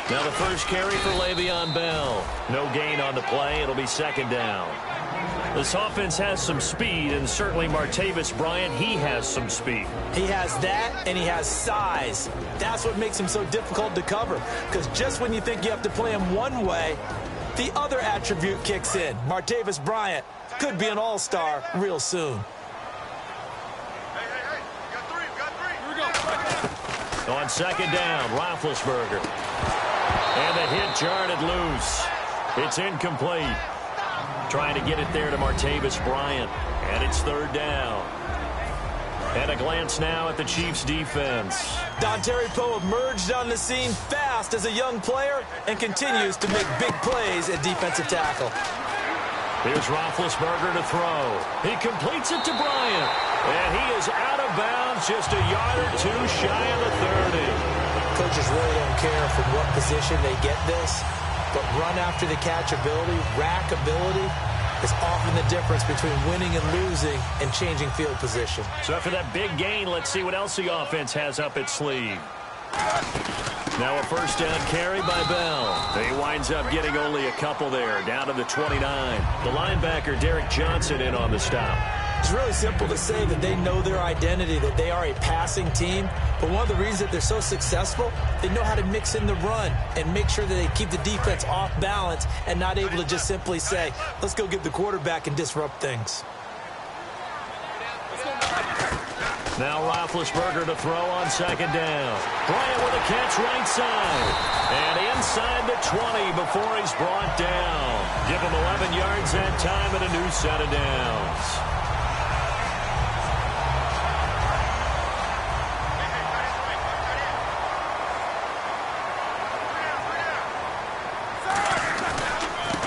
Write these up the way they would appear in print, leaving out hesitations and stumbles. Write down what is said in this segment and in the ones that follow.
Now the first carry for Le'Veon Bell. No gain on the play. It'll be second down. This offense has some speed, and certainly Martavis Bryant, he has some speed. He has that, and he has size. That's what makes him so difficult to cover, because just when you think you have to play him one way, the other attribute kicks in. Martavis Bryant could be an all-star real soon. On second down, Roethlisberger. And the hit jarred it loose. It's incomplete. Trying to get it there to Martavis Bryant. And it's third down. And a glance now at the Chiefs' defense. Dontari Poe emerged on the scene fast as a young player and continues to make big plays at defensive tackle. Here's Roethlisberger to throw. He completes it to Bryant. And he is out of bounds just a yard or two shy of the 30. Coaches really don't care from what position they get this, but run after the catch ability, rack ability, is often the difference between winning and losing and changing field position. So after that big gain, let's see what else the offense has up its sleeve. Now a first down carry by Bell. He winds up getting only a couple there, down to the 29. The linebacker, Derek Johnson, in on the stop. It's really simple to say that they know their identity, that they are a passing team. But one of the reasons that they're so successful, they know how to mix in the run and make sure that they keep the defense off balance and not able to just simply say, let's go get the quarterback and disrupt things. Now Roethlisberger to throw on second down. Bryant with a catch right side. And inside the 20 before he's brought down. Give him 11 yards that time and a new set of downs.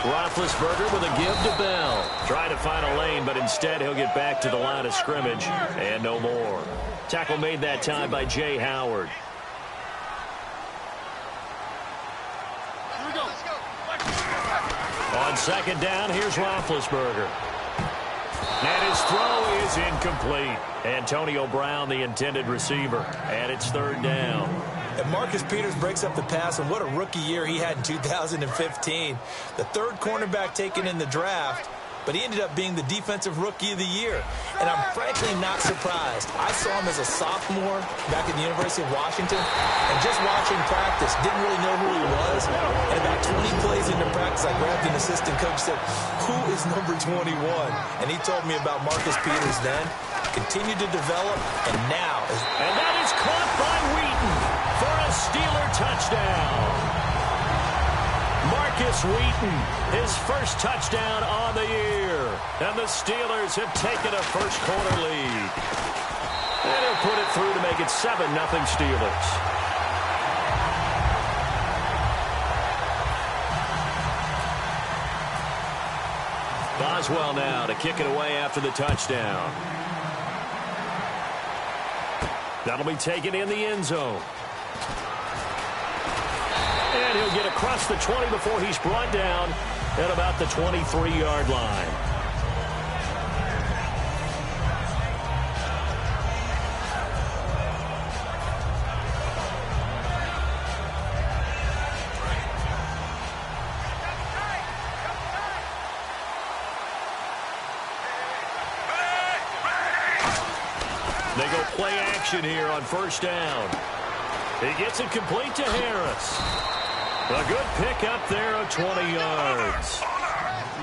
Roethlisberger with a give to Bell. Trying to find a lane, but instead he'll get back to the line of scrimmage. And no more. Tackle made that time by Jay Howard. Here we go. On second down, here's Roethlisberger. And his throw is incomplete. Antonio Brown, the intended receiver. And it's third down. And Marcus Peters breaks up the pass, and what a rookie year he had in 2015. The third cornerback taken in the draft, but he ended up being the defensive rookie of the year. And I'm frankly not surprised. I saw him as a sophomore back at the University of Washington, and just watching practice, didn't really know who he was. And about 20 plays into practice, I grabbed an assistant coach and said, who is number 21? And he told me about Marcus Peters then, continued to develop, and now is... And that is caught by Wheaton for a Steeler touchdown. Marcus Wheaton, his first touchdown on the year. And the Steelers have taken a first quarter lead. And he'll put it through to make it 7-0 Steelers. Boswell now to kick it away after the touchdown. That'll be taken in the end zone. And he'll get across the 20 before he's brought down at about the 23-yard line. They go play action here on first down. He gets it complete to Harris. A good pick up there of 20 yards.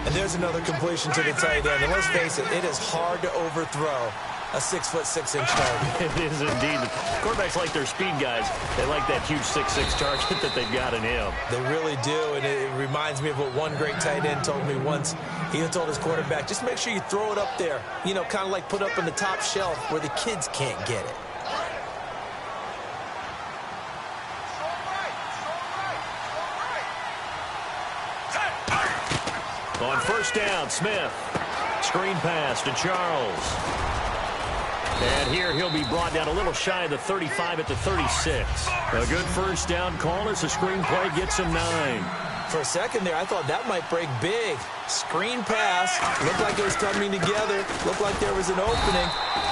And there's another completion to the tight end. And let's face it, it is hard to overthrow a 6'6" target. It is indeed. Quarterbacks like their speed guys. They like that huge 6'6" target that they've got in him. They really do, and it reminds me of what one great tight end told me once. He told his quarterback, just make sure you throw it up there. You know, kind of like put up on the top shelf where the kids can't get it. On first down, Smith. Screen pass to Charles. And here he'll be brought down a little shy of the 35 at the 36. A good first down call as the screen play gets him 9. For a second there, I thought that might break big. Screen pass. Looked like it was coming together. Looked like there was an opening.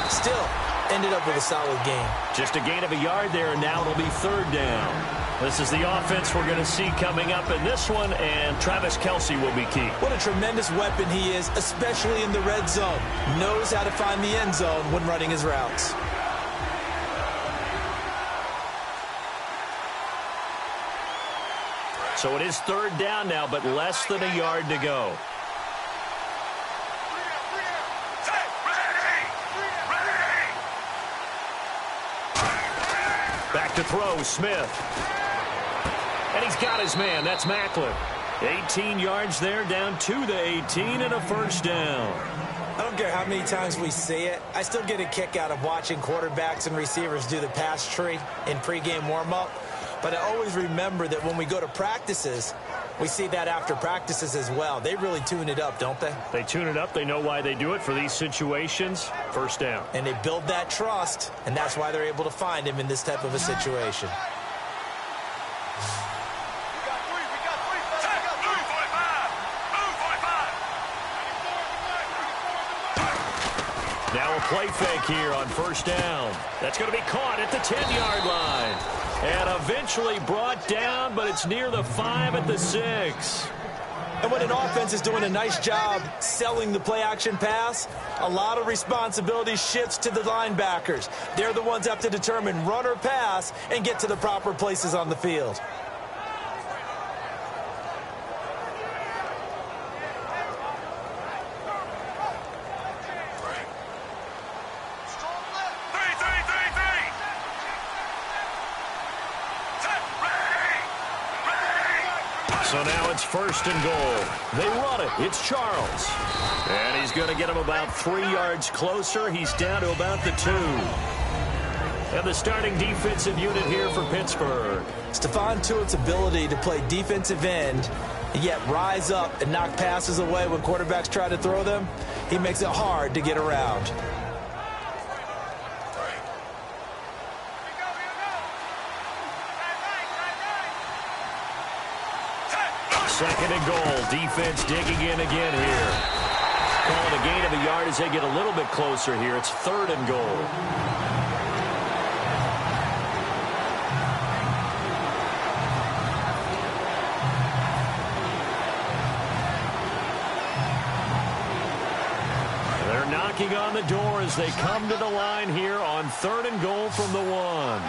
Still, ended up with a solid game. Just a gain of a yard there, and now it'll be third down. This is the offense we're going to see coming up in this one, and Travis Kelce will be key. What a tremendous weapon he is, especially in the red zone. Knows how to find the end zone when running his routes. So it is third down now, but less than a yard to go. Back to throw, Smith. And he's got his man. That's Macklin. 18 yards there, down to the 18, and a first down. I don't care how many times we see it. I still get a kick out of watching quarterbacks and receivers do the pass tree in pregame warm-up. But I always remember that when we go to practices, we see that after practices as well. They really tune it up, don't they? They tune it up. They know why they do it for these situations. First down. And they build that trust, and that's why they're able to find him in this type of a situation. Now a play fake here on first down. That's going to be caught at the 10-yard line. And eventually brought down, but it's near the 5 at the 6. And when an offense is doing a nice job selling the play-action pass, a lot of responsibility shifts to the linebackers. They're the ones that have to determine run or pass and get to the proper places on the field. So now it's first and goal. They run it. It's Charles. And he's going to get him about 3 yards closer. He's down to about the 2. And the starting defensive unit here for Pittsburgh. Stephon Tuitt's ability to play defensive end and yet rise up and knock passes away when quarterbacks try to throw them, he makes it hard to get around. Second and goal. Defense digging in again here. Calling a gain of a yard as they get a little bit closer here. It's third and goal. They're knocking on the door as they come to the line here on third and goal from the 1.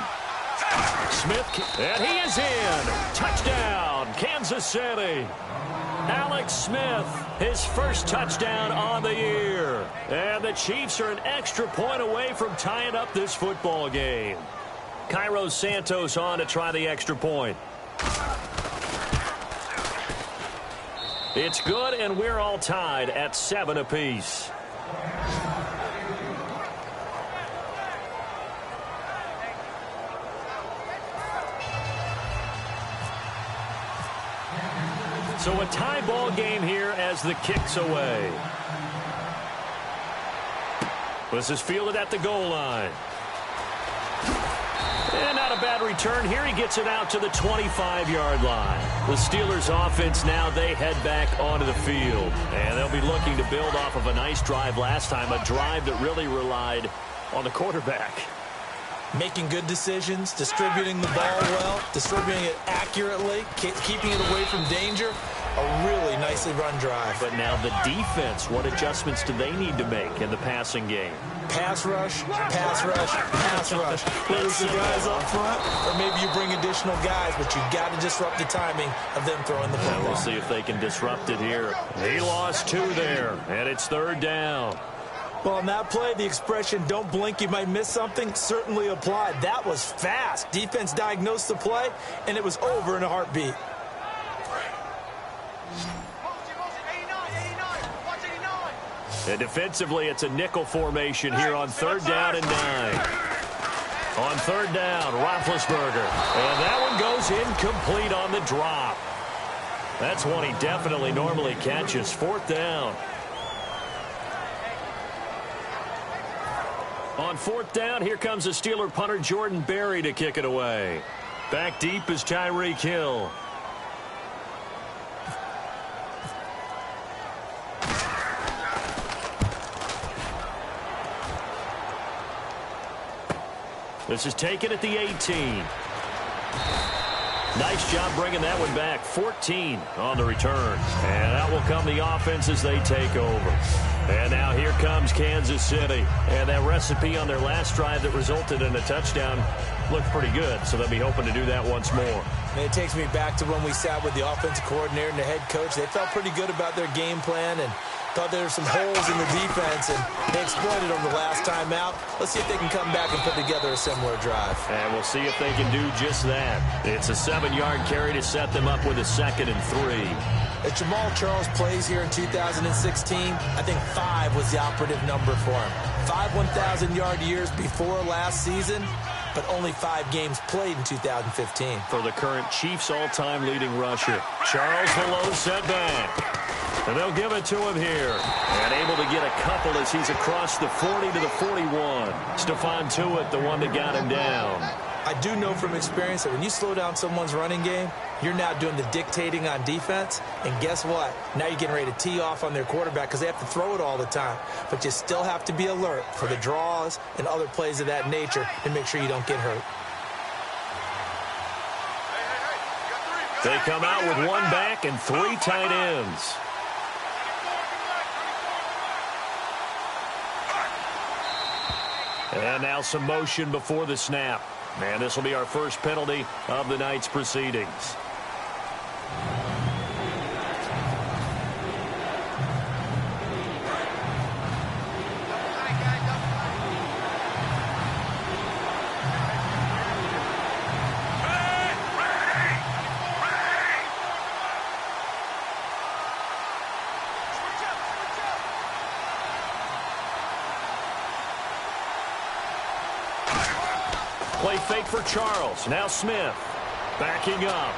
Smith, and he is in. Touchdown, Kansas City. Alex Smith, his first touchdown on the year. And the Chiefs are an extra point away from tying up this football game. Cairo Santos on to try the extra point. It's good, and we're all tied at 7 apiece. So a tie ball game here as the kick's away. This is fielded at the goal line. And not a bad return here. He gets it out to the 25-yard line. The Steelers offense now, they head back onto the field. And they'll be looking to build off of a nice drive last time, a drive that really relied on the quarterback. Making good decisions, distributing the ball well, distributing it accurately, keeping it away from danger. A really nicely run drive. But now the defense, what adjustments do they need to make in the passing game? Pass rush, pass rush, pass rush. Whether it's the guys up front or maybe you bring additional guys, but you've got to disrupt the timing of them throwing the football. We'll see if they can disrupt it here. He lost 2 there, and it's third down. Well, on that play, the expression, don't blink, you might miss something, certainly applied. That was fast. Defense diagnosed the play, and it was over in a heartbeat. And defensively, it's a nickel formation here on third down and 9. On third down, Roethlisberger. And that one goes incomplete on the drop. That's one he definitely normally catches. Fourth down. On fourth down, here comes the Steeler punter Jordan Berry to kick it away. Back deep is Tyreek Hill. This is taken at the 18. Nice job bringing that one back. 14 on the return. And that will come the offense as they take over. And now here comes Kansas City. And that recipe on their last drive that resulted in a touchdown looked pretty good. So they'll be hoping to do that once more. And it takes me back to when we sat with the offensive coordinator and the head coach. They felt pretty good about their game plan and thought there were some holes in the defense, and they exploited them the last time out. Let's see if they can come back and put together a similar drive. And we'll see if they can do just that. It's a 7-yard carry to set them up with a 2nd and 3. As Jamal Charles plays here in 2016, I think 5 was the operative number for him. 5 1,000-yard years before last season, but only 5 games played in 2015. For the current Chiefs all-time leading rusher, Charles the low set back. And they'll give it to him here. And able to get a couple as he's across the 40 to the 41. Stephon Tuitt, the one that got him down. I do know from experience that when you slow down someone's running game, you're now doing the dictating on defense. And guess what? Now you're getting ready to tee off on their quarterback because they have to throw it all the time. But you still have to be alert for the draws and other plays of that nature and make sure you don't get hurt. They come out with 1 back and 3 tight ends. And now some motion before the snap. And this will be our first penalty of the night's proceedings. Play fake for Charles. Now Smith backing up.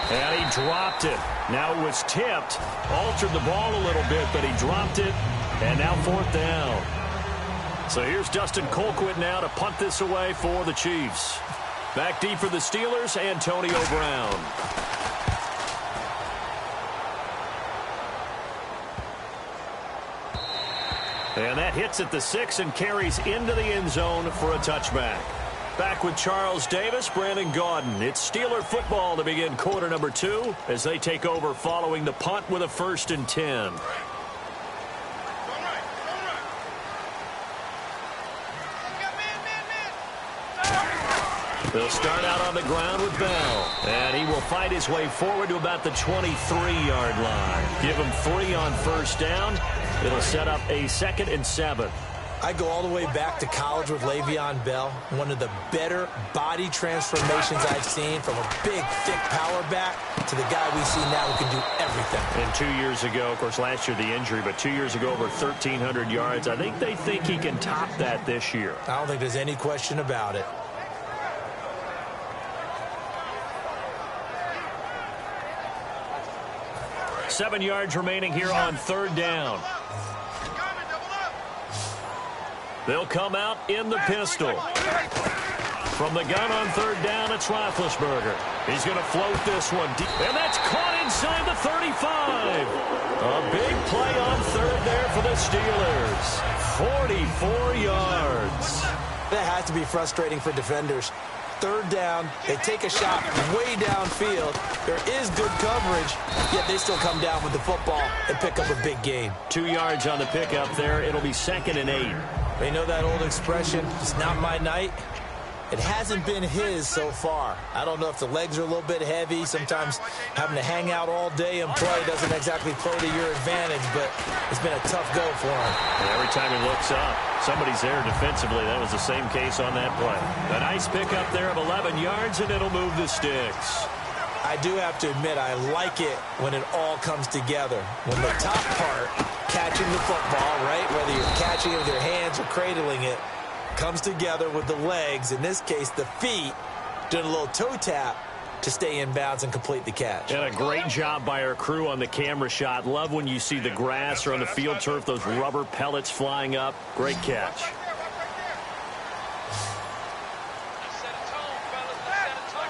And he dropped it. Now it was tipped. Altered the ball a little bit, but he dropped it. And now 4th down. So here's Dustin Colquitt now to punt this away for the Chiefs. Back deep for the Steelers, Antonio Brown. And that hits at the 6 and carries into the end zone for a touchback. Back with Charles Davis, Brandon Gaudin. It's Steeler football to begin quarter number 2 as they take over following the punt with a 1st and 10. They'll start out on the ground with Bell. And he will fight his way forward to about the 23-yard line. Give him 3 on 1st down. It'll set up a 2nd and 7. I go all the way back to college with Le'Veon Bell. One of the better body transformations I've seen, from a big, thick power back to the guy we see now who can do everything. And 2 years ago, of course, last year the injury, but 2 years ago over 1,300 yards. I think they think he can top that this year. I don't think there's any question about it. Seven yards remaining here on 3rd down. They'll come out in the pistol. From the gun on 3rd down, it's Roethlisberger. He's going to float this one deep. And that's caught inside the 35. A big play on 3rd there for the Steelers. 44 yards. That has to be frustrating for defenders. 3rd down, they take a shot way downfield. There is good coverage, yet they still come down with the football and pick up a big gain. 2 yards on the pickup there. It'll be 2nd and 8. They know that old expression, it's not my night. It hasn't been his so far. I don't know if the legs are a little bit heavy. Sometimes having to hang out all day and play doesn't exactly play to your advantage, but it's been a tough go for him. And every time he looks up, somebody's there defensively. That was the same case on that play. A nice pickup there of 11 yards, and it'll move the sticks. I do have to admit, I like it when it all comes together. When the top part, catching the football, right, whether you're catching it with your hands or cradling it, comes together with the legs, in this case the feet, doing a little toe tap to stay in bounds and complete the catch. And a great job by our crew on the camera shot. Love when you see the grass or on the field turf, those rubber pellets flying up. Great catch.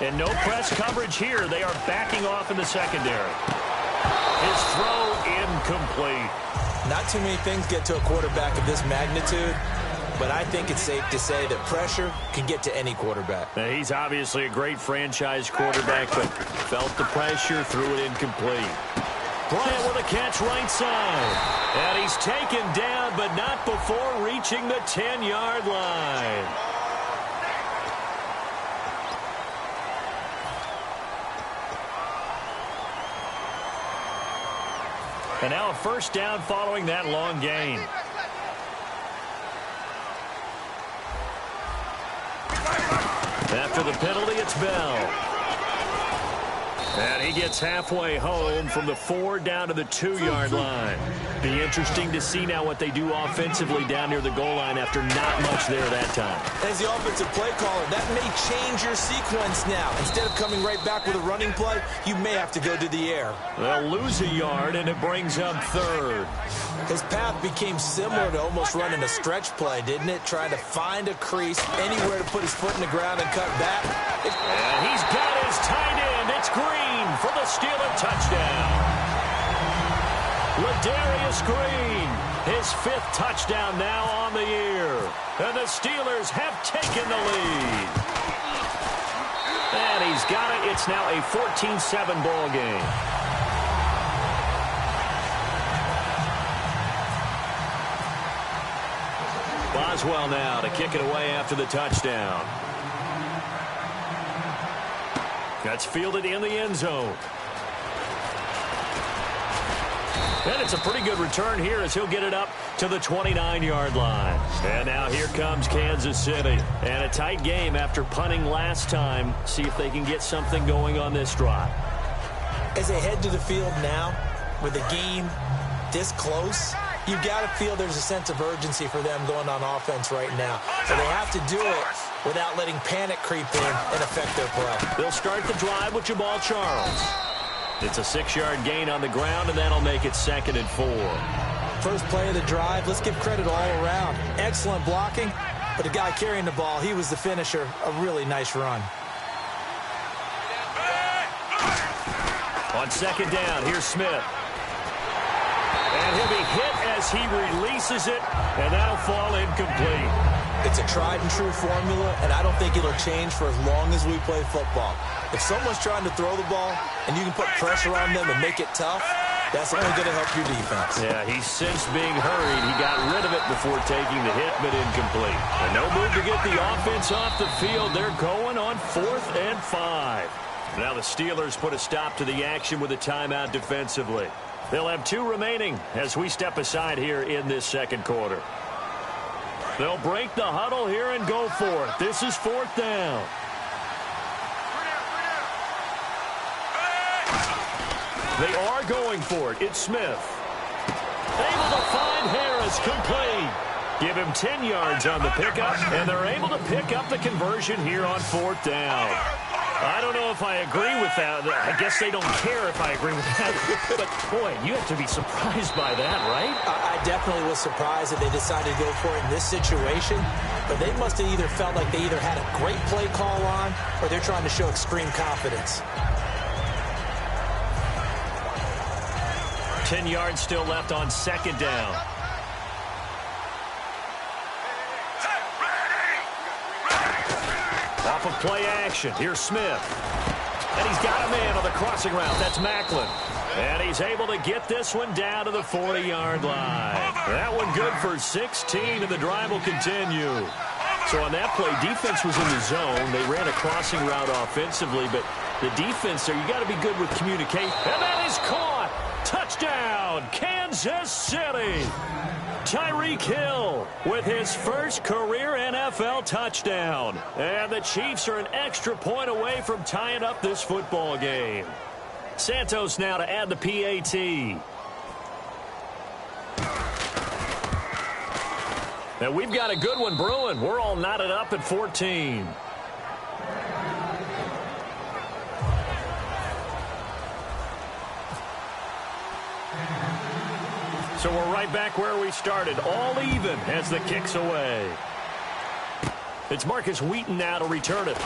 And no press coverage here. They are backing off in the secondary. His throw incomplete. Not too many things get to a quarterback of this magnitude but I think it's safe to say that pressure can get to any quarterback. Now, he's obviously a great franchise quarterback, but felt the pressure, threw it incomplete. Bryant with a catch right side. And he's taken down, but not before reaching the 10-yard line. And now a first down following that long gain. After the penalty, it's Bell. And he gets halfway home from the 4 down to the 2-yard line. Be interesting to see now what they do offensively down near the goal line after not much there that time. As the offensive play caller, that may change your sequence now. Instead of coming right back with a running play, you may have to go to the air. They'll lose a yard, and it brings up 3rd. His path became similar to almost running a stretch play, didn't it? Trying to find a crease, anywhere to put his foot in the ground and cut back. And he's got his tight end. It's Green for the Steeler touchdown. Ladarius Green, his 5th touchdown now on the year. And the Steelers have taken the lead. And he's got it. It's now a 14-7 ball game. Boswell now to kick it away after the touchdown. That's fielded in the end zone. And it's a pretty good return here as he'll get it up to the 29-yard line. And now here comes Kansas City. And a tight game after punting last time. See if they can get something going on this drive. As they head to the field now, with the game this close, you've got to feel there's a sense of urgency for them going on offense right now. So they have to do it without letting panic creep in and affect their play. They'll start the drive with Jamal Charles. It's a 6-yard gain on the ground, and that'll make it 2nd and 4. First play of the drive, let's give credit all around. Excellent blocking, but the guy carrying the ball, he was the finisher. A really nice run. On 2nd down, here's Smith. And he'll be hit as he releases it, and that'll fall incomplete. It's a tried-and-true formula, and I don't think it'll change for as long as we play football. If someone's trying to throw the ball and you can put pressure on them and make it tough, that's only going to help your defense. Yeah, he's since being hurried. He got rid of it before taking the hit, but incomplete. And no move to get the offense off the field. They're going on 4th and 5. Now the Steelers put a stop to the action with a timeout defensively. They'll have 2 remaining as we step aside here in this 2nd quarter. They'll break the huddle here and go for it. This is 4th down. They are going for it. It's Smith. Able to find Harris, complete. Give him 10 yards on the pickup, and they're able to pick up the conversion here on 4th down. I don't know if I agree with that. I guess they don't care if I agree with that. But, boy, you have to be surprised by that, right? I definitely was surprised that they decided to go for it in this situation. But they must have either felt like they either had a great play call on or they're trying to show extreme confidence. 10 yards still left on 2nd down. Off of play action. Here's Smith. And he's got a man on the crossing route. That's Macklin. And he's able to get this one down to the 40-yard line. That one good for 16, and the drive will continue. So on that play, defense was in the zone. They ran a crossing route offensively, but the defense there, you got to be good with communication. And that is caught. Touchdown, Kansas City. Tyreek Hill with his first career NFL touchdown. And the Chiefs are an extra point away from tying up this football game. Santos now to add the PAT. And we've got a good one brewing. We're all knotted up at 14. So we're right back where we started, all even as the kick's away. It's Marcus Wheaton now to return it.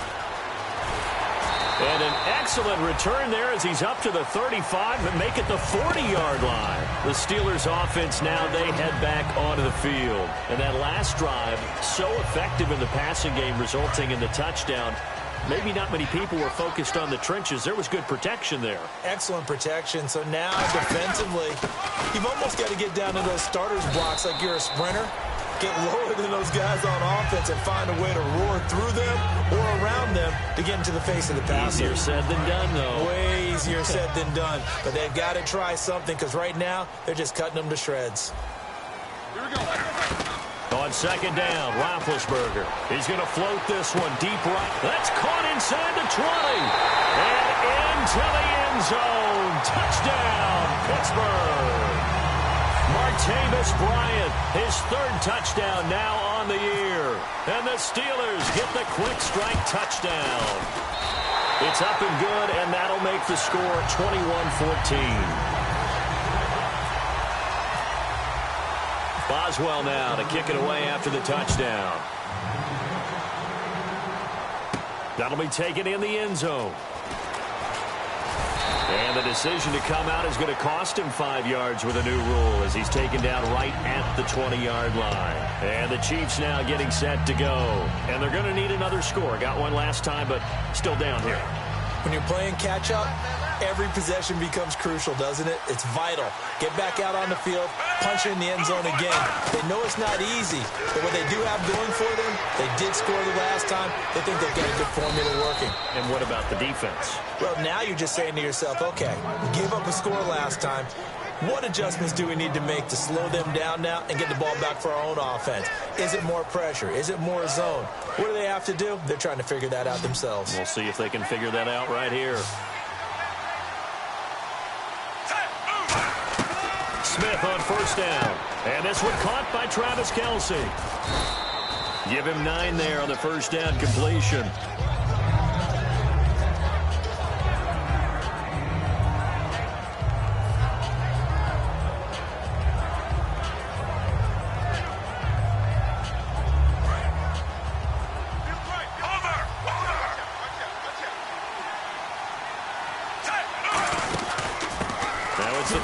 And an excellent return there as he's up to the 35 and make it the 40-yard line. The Steelers offense now, they head back onto the field. And that last drive, so effective in the passing game, resulting in the touchdown. Maybe not many people were focused on the trenches. There was good protection there. Excellent protection. So now, defensively, you've almost got to get down to those starters blocks like you're a sprinter. Get lower than those guys on offense and find a way to roar through them or around them to get into the face of the passer. Easier said than done, though. Way easier said than done. But they've got to try something because right now they're just cutting them to shreds. Here we go. On second down, Roethlisberger. He's going to float this one deep right. That's caught inside the 20. And into the end zone. Touchdown, Pittsburgh. Martavis Bryant, his third touchdown now on the year. And the Steelers get the quick strike touchdown. It's up and good, and that'll make the score 21-14. Boswell now to kick it away after the touchdown. That'll be taken in the end zone. And the decision to come out is going to cost him 5 yards with a new rule as he's taken down right at the 20-yard line. And the Chiefs now getting set to go. And they're going to need another score. Got one last time, but still down here. When you're playing catch-up, every possession becomes crucial, doesn't it? It's vital. Get back out on the field, punch it in the end zone again. They know it's not easy, but what they do have going for them, they did score the last time. They think they've got a good formula working. And what about the defense? Well, now you're just saying to yourself, okay, give up a score last time. What adjustments do we need to make to slow them down now and get the ball back for our own offense? Is it more pressure? Is it more zone? What do they have to do? They're trying to figure that out themselves. We'll see if they can figure that out right here. Smith on first down. And this one caught by Travis Kelce. Give him 9 there on the first down completion.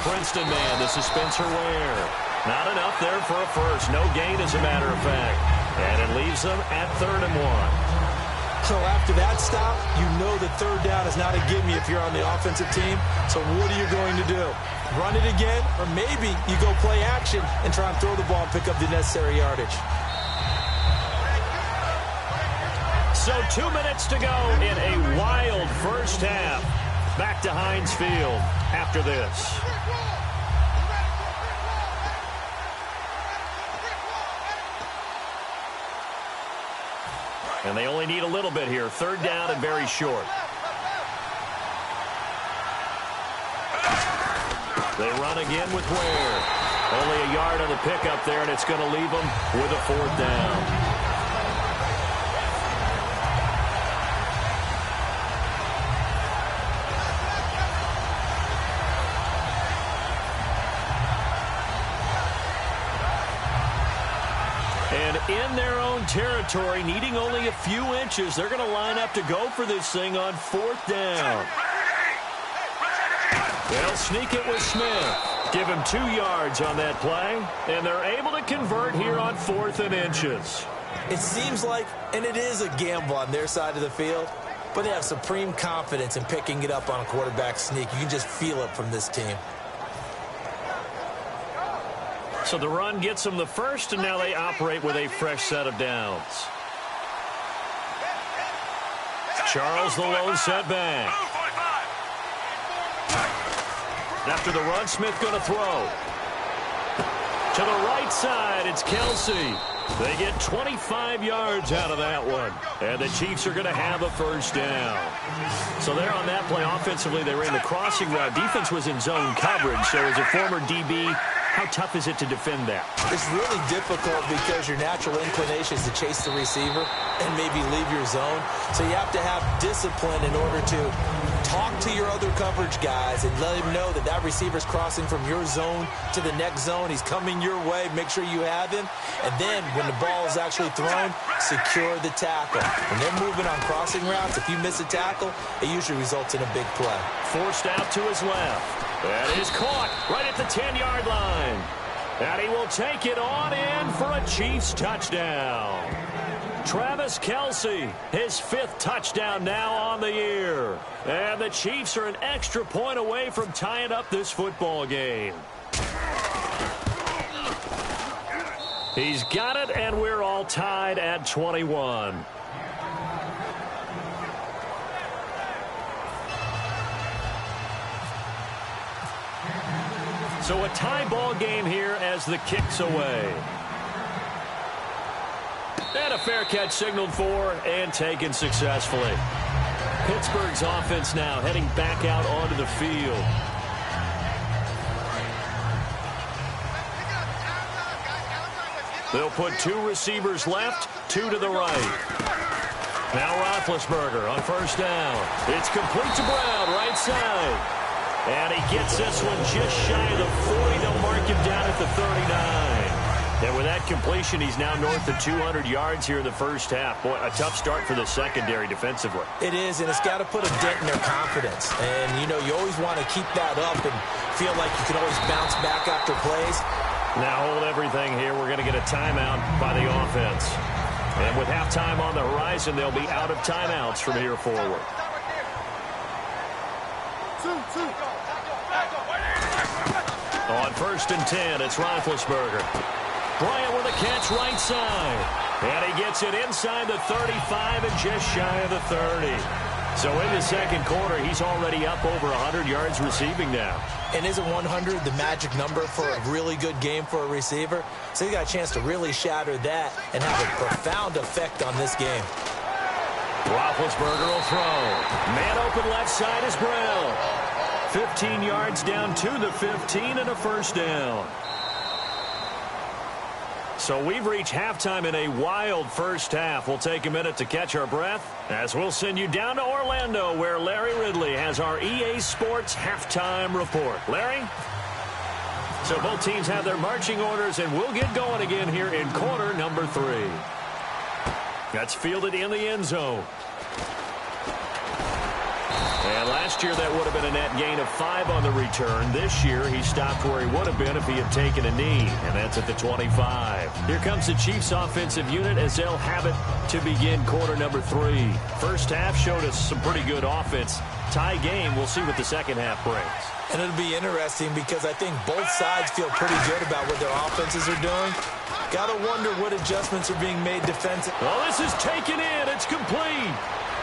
Princeton man, this is Spencer Ware. Not enough there for a first. No gain, as a matter of fact. And it leaves them at 3rd and 1. So after that stop, you know that third down is not a gimme if you're on the offensive team. So what are you going to do? Run it again? Or maybe you go play action and try and throw the ball and pick up the necessary yardage. So 2 minutes to go in a wild first half. Back to Heinz Field after this. And they only need a little bit here. 3rd down and very short. They run again with Ware. Only a yard on the pickup there, and it's going to leave them with a 4th down. In their own territory, needing only a few inches, they're going to line up to go for this thing on 4th down. They'll sneak it with Smith. Give him 2 yards on that play, and they're able to convert here on 4th and inches. It seems like, and it is a gamble on their side of the field, but they have supreme confidence in picking it up on a quarterback sneak. You can just feel it from this team. So the run gets them the first, and now they operate with a fresh set of downs. Charles, the lone setback. After the run, Smith going to throw. To the right side, it's Kelce. They get 25 yards out of that one. And the Chiefs are going to have a first down. So there on that play, offensively, they ran the crossing route. Defense was in zone coverage, so as a former DB, how tough is it to defend that? It's really difficult because your natural inclination is to chase the receiver and maybe leave your zone. So you have to have discipline in order to talk to your other coverage guys and let him know that that receiver's crossing from your zone to the next zone. He's coming your way. Make sure you have him. And then when the ball is actually thrown, secure the tackle. When they're moving on crossing routes, if you miss a tackle, it usually results in a big play. Forced out to his left. That is caught right at the 10-yard line. And he will take it on in for a Chiefs touchdown. Travis Kelce, his 5th touchdown now on the year. And the Chiefs are an extra point away from tying up this football game. He's got it, and we're all tied at 21. So a tie ball game here as the kick's away. And a fair catch signaled for and taken successfully. Pittsburgh's offense now heading back out onto the field. They'll put 2 receivers left, 2 to the right. Now Roethlisberger on first down. It's complete to Brown, right side. And he gets this one just shy of the 40. They'll mark him down at the 39. And with that completion, he's now north of 200 yards here in the first half. Boy, a tough start for the secondary defensively. It is, and it's got to put a dent in their confidence. And, you know, you always want to keep that up and feel like you can always bounce back after plays. Now hold everything here. We're going to get a timeout by the offense. And with halftime on the horizon, they'll be out of timeouts from here forward. On first and 10, it's Roethlisberger. Bryant with a catch right side. And he gets it inside the 35 and just shy of the 30. So in the second quarter, he's already up over 100 yards receiving now. And isn't 100 the magic number for a really good game for a receiver? So he got a chance to really shatter that and have a profound effect on this game. Roethlisberger will throw. Man open left side is Brown. 15 yards down to the 15 and a first down. So we've reached halftime in a wild first half. We'll take a minute to catch our breath as we'll send you down to Orlando where Larry Ridley has our EA Sports halftime report. Larry? So both teams have their marching orders and we'll get going again here in quarter number 3. That's fielded in the end zone. And last year, that would have been a net gain of 5 on the return. This year, he stopped where he would have been if he had taken a knee, and that's at the 25. Here comes the Chiefs' offensive unit as they'll have it to begin quarter number 3. First half showed us some pretty good offense. Tie game, we'll see what the second half brings. And it'll be interesting because I think both sides feel pretty good about what their offenses are doing. Got to wonder what adjustments are being made defensively. Well, this is taken in. It's complete.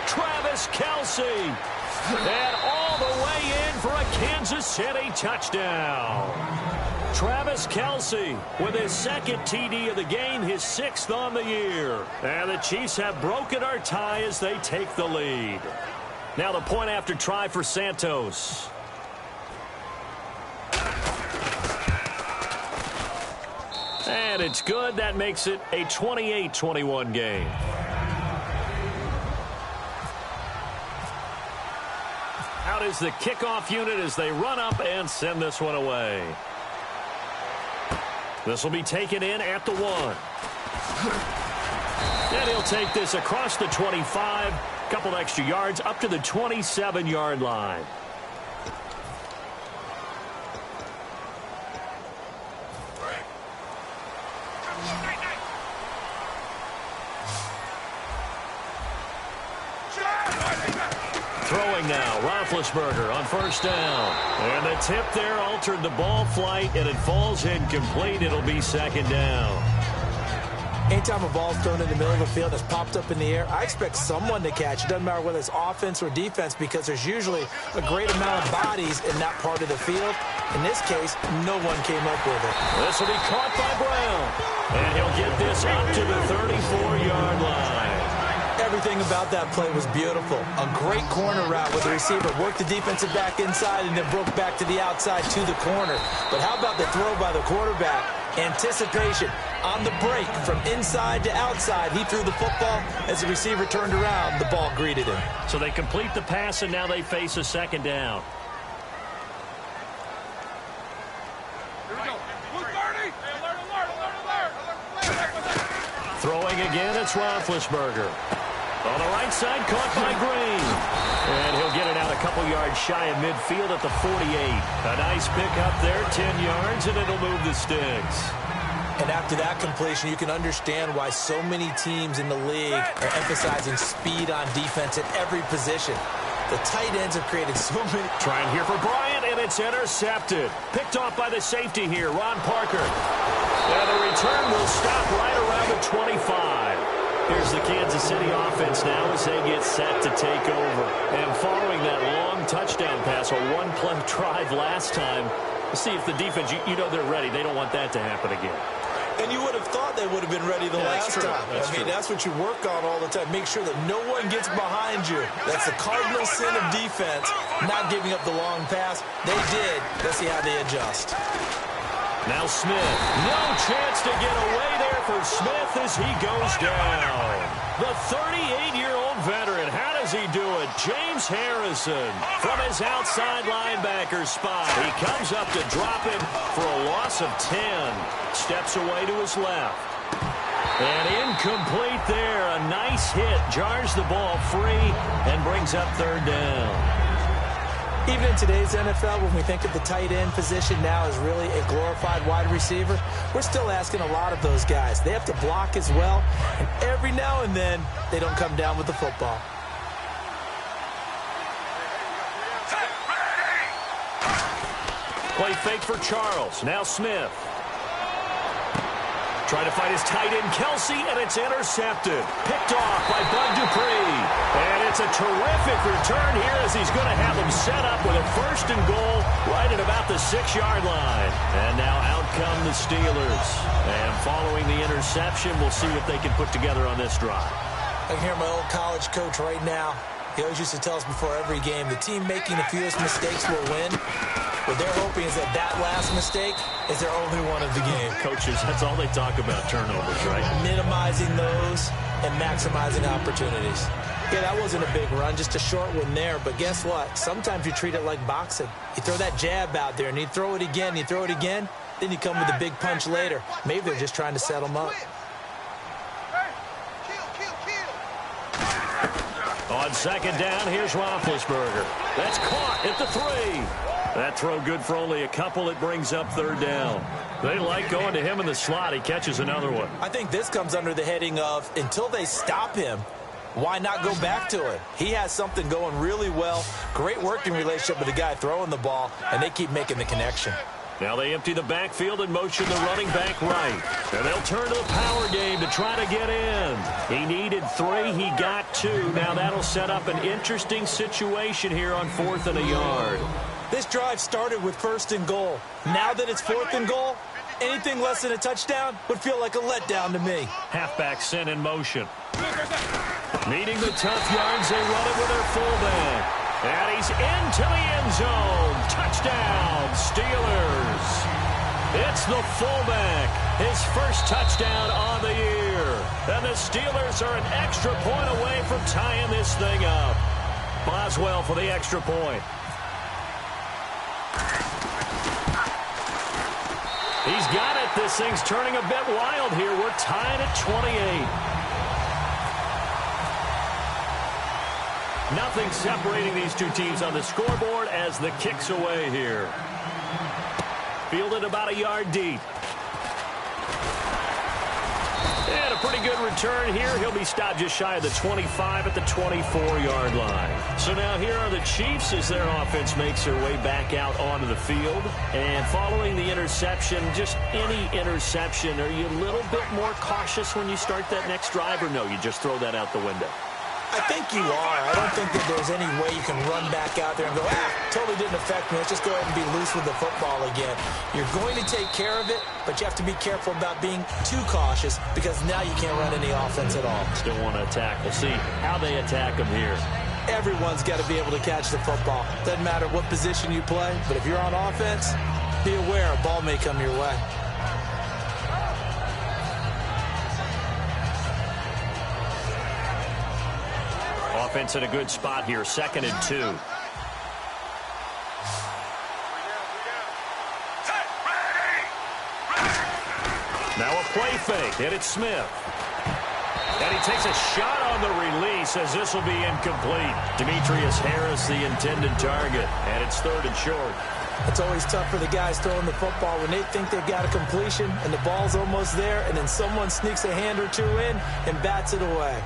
Travis Kelce. And all the way in for a Kansas City touchdown. Travis Kelce with his second TD of the game, his 6th on the year. And the Chiefs have broken our tie as they take the lead. Now the point after try for Santos. And it's good. That makes it a 28-21 game. Out is the kickoff unit as they run up and send this one away. This will be taken in at the 1. And he'll take this across the 25. Couple extra yards up to the 27-yard line. Throwing now, Roethlisberger on first down. And the tip there altered the ball flight, and it falls incomplete. It'll be second down. Anytime a ball's thrown in the middle of the field that's popped up in the air, I expect someone to catch. It doesn't matter whether it's offense or defense because there's usually a great amount of bodies in that part of the field. In this case, no one came up with it. This will be caught by Brown. And he'll get this up to the 34-yard line. Everything about that play was beautiful. A great corner route with the receiver. Worked the defensive back inside and then broke back to the outside to the corner. But how about the throw by the quarterback? Anticipation on the break from inside to outside. He threw the football. As the receiver turned around, the ball greeted him. So they complete the pass, and now they face a second down. Throwing again, it's Roethlisberger. On the right side, caught by Green. And he'll get it out a couple yards shy of midfield at the 48. A nice pick up there, 10 yards, and it'll move the sticks. And after that completion, you can understand why so many teams in the league are emphasizing speed on defense at every position. The tight ends have created so many. Trying here for Bryant, and it's intercepted. Picked off by the safety here, Ron Parker. And the return will stop right around the 25. Here's the Kansas City offense now as they get set to take over. And following that long touchdown pass, a one-play drive last time, see if the defense, you know they're ready. They don't want that to happen again. And you would have thought they would have been ready the last time. That's what you work on all the time. Make sure that no one gets behind you. That's the cardinal sin of defense, not giving up the long pass. They did. Let's see how they adjust. Now Smith. No chance to get away there for Smith as he goes down. The 38-year-old veteran. How does he do it? James Harrison from his outside linebacker spot. He comes up to drop it for a loss of 10. Steps away to his left. And incomplete there. A nice hit. Jars the ball free and brings up third down. Even in today's NFL, when we think of the tight end position now as really a glorified wide receiver, we're still asking a lot of those guys. They have to block as well, and every now and then, they don't come down with the football. Play fake for Charles. Now Smith. Trying to find his tight end, Kelsey, and it's intercepted. Picked off by Bud Dupree. And it's a terrific return here as he's going to have them set up with a first and goal right at about the 6-yard line. And now out come the Steelers. And following the interception, we'll see what they can put together on this drive. I can hear my old college coach right now. He always used to tell us before every game, the team making the fewest mistakes will win. What they're hoping is that that last mistake is their only one of the game. Coaches, that's all they talk about, turnovers, right? Minimizing those and maximizing opportunities. Yeah, that wasn't a big run, just a short one there. But guess what? Sometimes you treat it like boxing. You throw that jab out there, and you throw it again, you throw it again, then you come with a big punch later. Maybe they're just trying to set them up. On second down, here's Roethlisberger. That's caught at the 3. That throw good for only a couple. It brings up third down. They like going to him in the slot. He catches another one. I think this comes under the heading of until they stop him, why not go back to it? He has something going really well. Great working relationship with the guy throwing the ball, and they keep making the connection. Now they empty the backfield and motion the running back right. And they'll turn to the power game to try to get in. He needed 3. He got 2. Now that'll set up an interesting situation here on 4th and a yard. This drive started with 1st and goal. Now that it's 4th and goal, anything less than a touchdown would feel like a letdown to me. Halfback sent in motion. Needing the tough yards, they run it with their fullback. And he's into the end zone. Touchdown, Steelers. It's the fullback. His first touchdown on the year. And the Steelers are an extra point away from tying this thing up. Boswell for the extra point. He's got it. This thing's turning a bit wild here. We're tied at 28. Nothing separating these two teams on the scoreboard as the kick's away here. Fielded about a yard deep. And a pretty good return here. He'll be stopped just shy of the 25 at the 24-yard line. So now here are the Chiefs as their offense makes their way back out onto the field. And following the interception, just any interception, are you a little bit more cautious when you start that next drive, or no, you just throw that out the window? I think you are. I don't think that there's any way you can run back out there and go, totally didn't affect me. Let's just go ahead and be loose with the football again. You're going to take care of it, but you have to be careful about being too cautious because now you can't run any offense at all. Still want to attack. We'll see how they attack them here. Everyone's got to be able to catch the football. Doesn't matter what position you play, but if you're on offense, be aware a ball may come your way. Offense in a good spot here, 2nd and 2. Now a play fake, and it's Smith. And he takes a shot on the release. says this will be incomplete. Demetrius Harris, the intended target, and it's 3rd and short. It's always tough for the guys throwing the football when they think they've got a completion and the ball's almost there, and then someone sneaks a hand or two in and bats it away.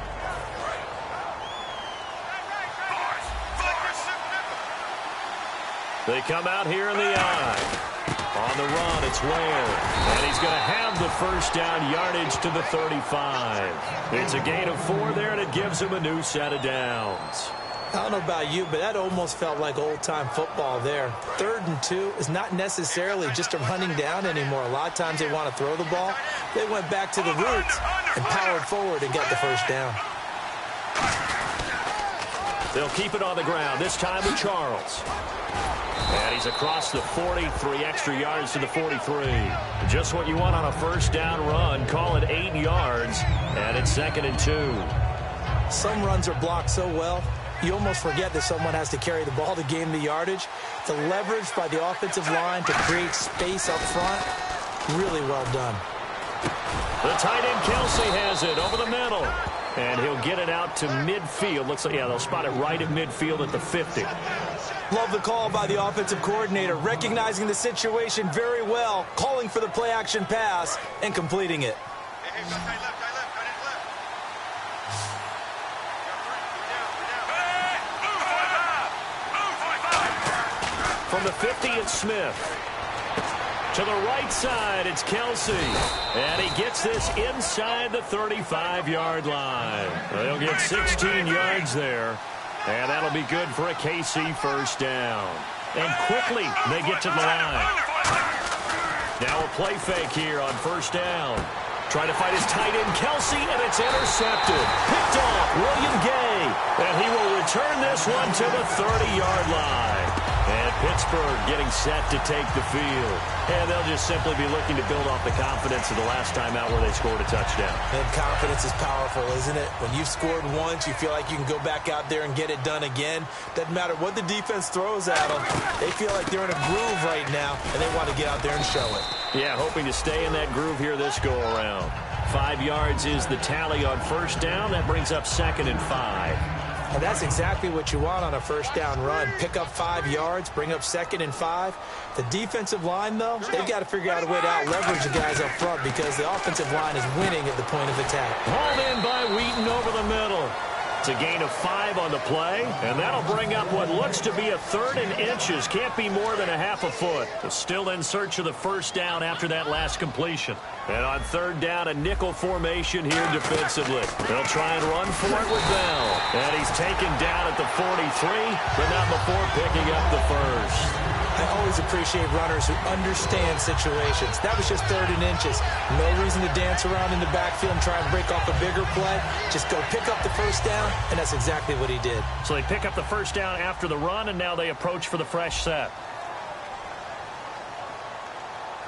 They come out here in the eye. On the run, it's Ware. And he's going to have the first down yardage to the 35. It's a gain of 4 there, and it gives him a new set of downs. I don't know about you, but that almost felt like old-time football there. 3rd and 2 is not necessarily just a running down anymore. A lot of times they want to throw the ball. They went back to the roots and powered forward and got the first down. They'll keep it on the ground, this time with Charles. And he's across the 40, 3 extra yards to the 43. Just what you want on a first down run. Call it 8 yards, and it's 2nd and 2. Some runs are blocked so well, you almost forget that someone has to carry the ball to gain the yardage. The leverage by the offensive line to create space up front, really well done. The tight end Kelsey has it over the middle. And he'll get it out to midfield. Looks like, yeah, they'll spot it right at midfield at the 50. Love the call by the offensive coordinator, recognizing the situation very well, calling for the play-action pass, and completing it. From the 50, it's Smith. To the right side, it's Kelsey. And he gets this inside the 35-yard line. They'll get 16 yards there. And that'll be good for a KC first down. And quickly, they get to the line. Now a play fake here on first down. Trying to fight his tight end, Kelsey, and it's intercepted. Picked off, William Gay. And he will return this one to the 30-yard line. And Pittsburgh getting set to take the field. And they'll just simply be looking to build off the confidence of the last time out where they scored a touchdown. And confidence is powerful, isn't it? When you've scored once, you feel like you can go back out there and get it done again. Doesn't matter what the defense throws at them. They feel like they're in a groove right now, and they want to get out there and show it. Yeah, hoping to stay in that groove here this go-around. 5 yards is the tally on first down. That brings up 2nd and 5. And that's exactly what you want on a first down run. Pick up 5 yards, bring up 2nd and 5. The defensive line, though, they've got to figure out a way to out-leverage the guys up front because the offensive line is winning at the point of attack. Hauled in by Wheaton over the middle. It's a gain of 5 on the play, and that'll bring up what looks to be a 3rd and inches. Can't be more than a half a foot. Still in search of the first down after that last completion. And on 3rd down, a nickel formation here defensively. They'll try and run for it with Bell. And he's taken down at the 43, but not before picking up the first. I always appreciate runners who understand situations. That was just 3rd and inches. No reason to dance around in the backfield and try and break off a bigger play. Just go pick up the first down, and that's exactly what he did. So they pick up the first down after the run, and now they approach for the fresh set.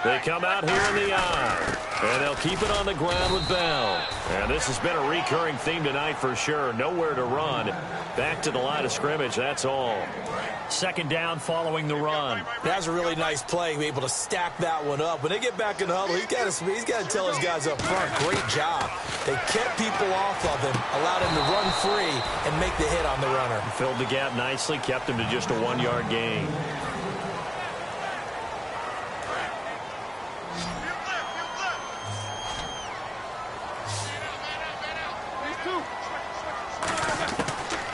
They come out here in the eye, and they'll keep it on the ground with Bell. And this has been a recurring theme tonight for sure. Nowhere to run. Back to the line of scrimmage, that's all. 2nd down following the run. That was a really nice play, able to stack that one up. When they get back in the huddle, he's got to tell his guys up front, great job. They kept people off of him, allowed him to run free and make the hit on the runner. Filled the gap nicely, kept him to just a 1-yard gain.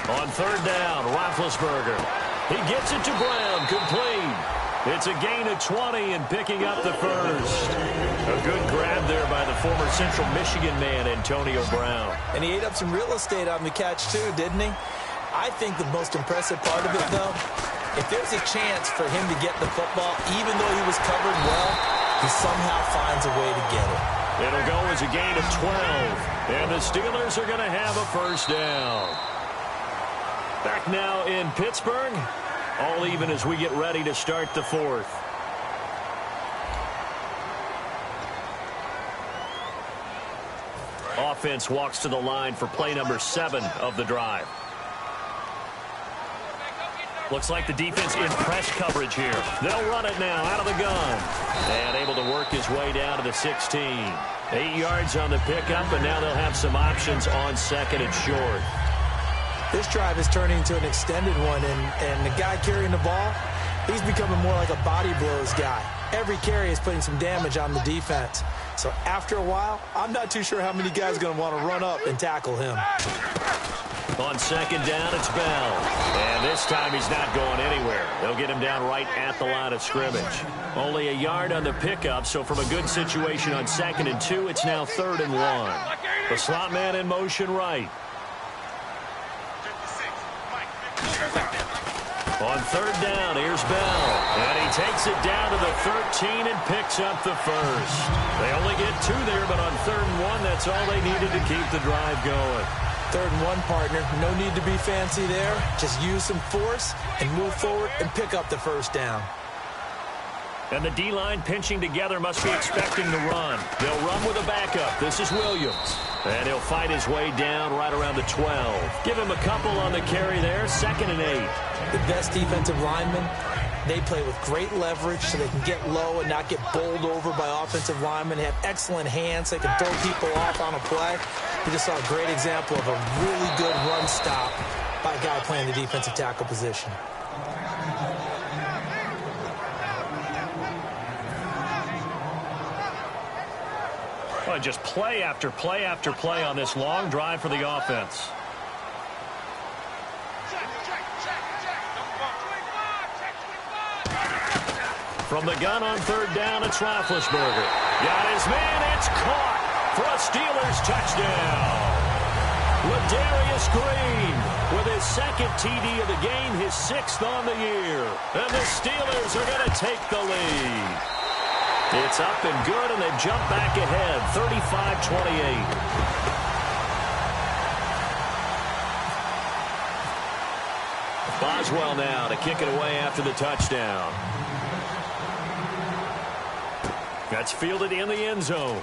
On 3rd down, Roethlisberger. He gets it to Brown, complete. It's a gain of 20 and picking up the first. A good grab there by the former Central Michigan man, Antonio Brown. And he ate up some real estate on the catch too, didn't he? I think the most impressive part of it, though, if there's a chance for him to get the football, even though he was covered well, he somehow finds a way to get it. It'll go as a gain of 12. And the Steelers are going to have a first down. Back now in Pittsburgh. All even as we get ready to start the 4th. Offense walks to the line for play number 7 of the drive. Looks like the defense in press coverage here. They'll run it now out of the gun. And able to work his way down to the 16. 8 yards on the pickup, and now they'll have some options on 2nd and short. This drive is turning into an extended one, and the guy carrying the ball, he's becoming more like a body blows guy. Every carry is putting some damage on the defense. So after a while, I'm not too sure how many guys are going to want to run up and tackle him. On second down, it's Bell. And this time he's not going anywhere. They'll get him down right at the line of scrimmage. Only a yard on the pickup, so from a good situation on 2nd and 2, it's now 3rd and 1. The slot man in motion right. On 3rd down, here's Bell. And he takes it down to the 13 and picks up the first. They only get 2 there, but on 3rd and 1, that's all they needed to keep the drive going. 3rd and 1, partner. No need to be fancy there. Just use some force and move forward and pick up the first down. And the D-line pinching together must be expecting the run. They'll run with a backup. This is Williams. And he'll fight his way down right around the 12. Give him a couple on the carry there. 2nd and 8. The best defensive linemen, they play with great leverage so they can get low and not get bowled over by offensive linemen. They have excellent hands. They can throw people off on a play. We just saw a great example of a really good run stop by a guy playing the defensive tackle position. Well, just play after play after play on this long drive for the offense. From the gun on 3rd down, it's Roethlisberger. Got his man, it's caught for a Steelers touchdown. Ladarius Green with his 2nd TD of the game, his 6th on the year. And the Steelers are going to take the lead. It's up and good, and they jump back ahead, 35-28. Boswell now to kick it away after the touchdown. That's fielded in the end zone.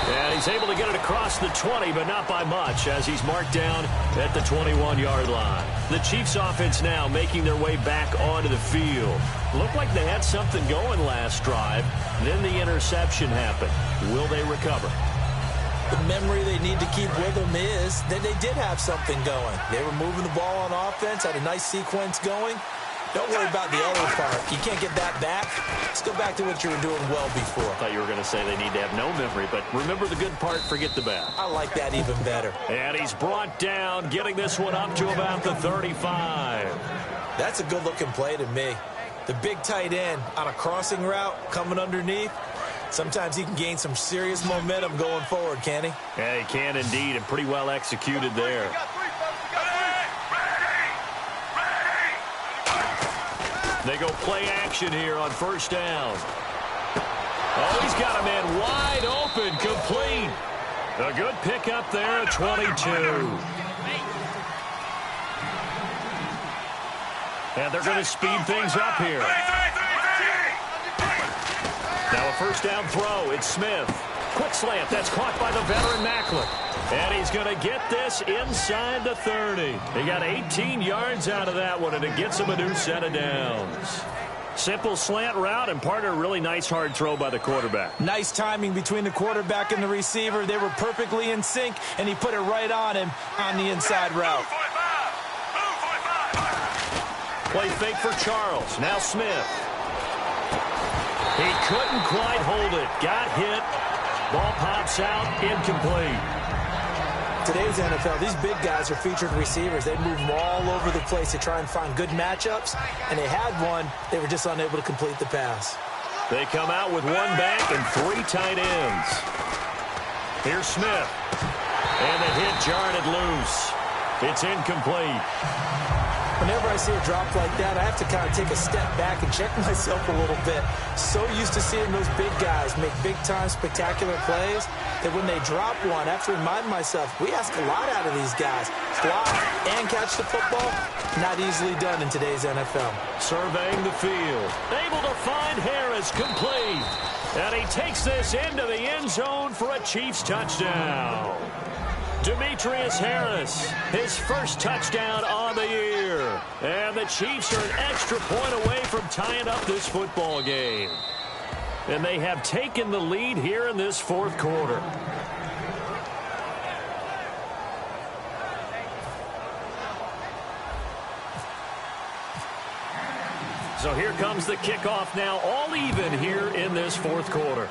And he's able to get it across the 20, but not by much, as he's marked down at the 21-yard line. The Chiefs offense now making their way back onto the field. Looked like they had something going last drive. Then the interception happened. Will they recover? The memory they need to keep with them is that they did have something going. They were moving the ball on offense, had a nice sequence going. Don't worry about the other part. You can't get that back. Let's go back to what you were doing well before. I thought you were going to say they need to have no memory, but remember the good part, forget the bad. I like that even better. And he's brought down, getting this one up to about the 35. That's a good-looking play to me. The big tight end on a crossing route coming underneath. Sometimes he can gain some serious momentum going forward, can he? Yeah, he can indeed, and pretty well executed there. They go play action here on 1st down. Oh, he's got a man wide open, complete. A good pickup there at 22. And they're going to speed things up here. Now a 1st down throw. It's Smith. Quick slant. That's caught by the veteran Macklin. And he's going to get this inside the 30. He got 18 yards out of that one, and it gets him a new set of downs. Simple slant route, and partner, really nice hard throw by the quarterback. Nice timing between the quarterback and the receiver. They were perfectly in sync, and he put it right on him on the inside route. Play fake for Charles. Now Smith. He couldn't quite hold it. Got hit. Ball pops out. Incomplete. Today's NFL, these big guys are featured receivers. They move them all over the place to try and find good matchups, and they had one. They were just unable to complete the pass. They come out with 1 back and 3 tight ends. Here's Smith. And the hit jarred it loose. It's incomplete. Whenever I see a drop like that, I have to kind of take a step back and check myself a little bit. So used to seeing those big guys make big-time spectacular plays that when they drop one, I have to remind myself, we ask a lot out of these guys. Block and catch the football, not easily done in today's NFL. Surveying the field. Able to find Harris, complete. And he takes this into the end zone for a Chiefs touchdown. Demetrius Harris, his first touchdown on the year. And the Chiefs are an extra point away from tying up this football game. And they have taken the lead here in this 4th quarter. So here comes the kickoff now, all even here in this fourth quarter.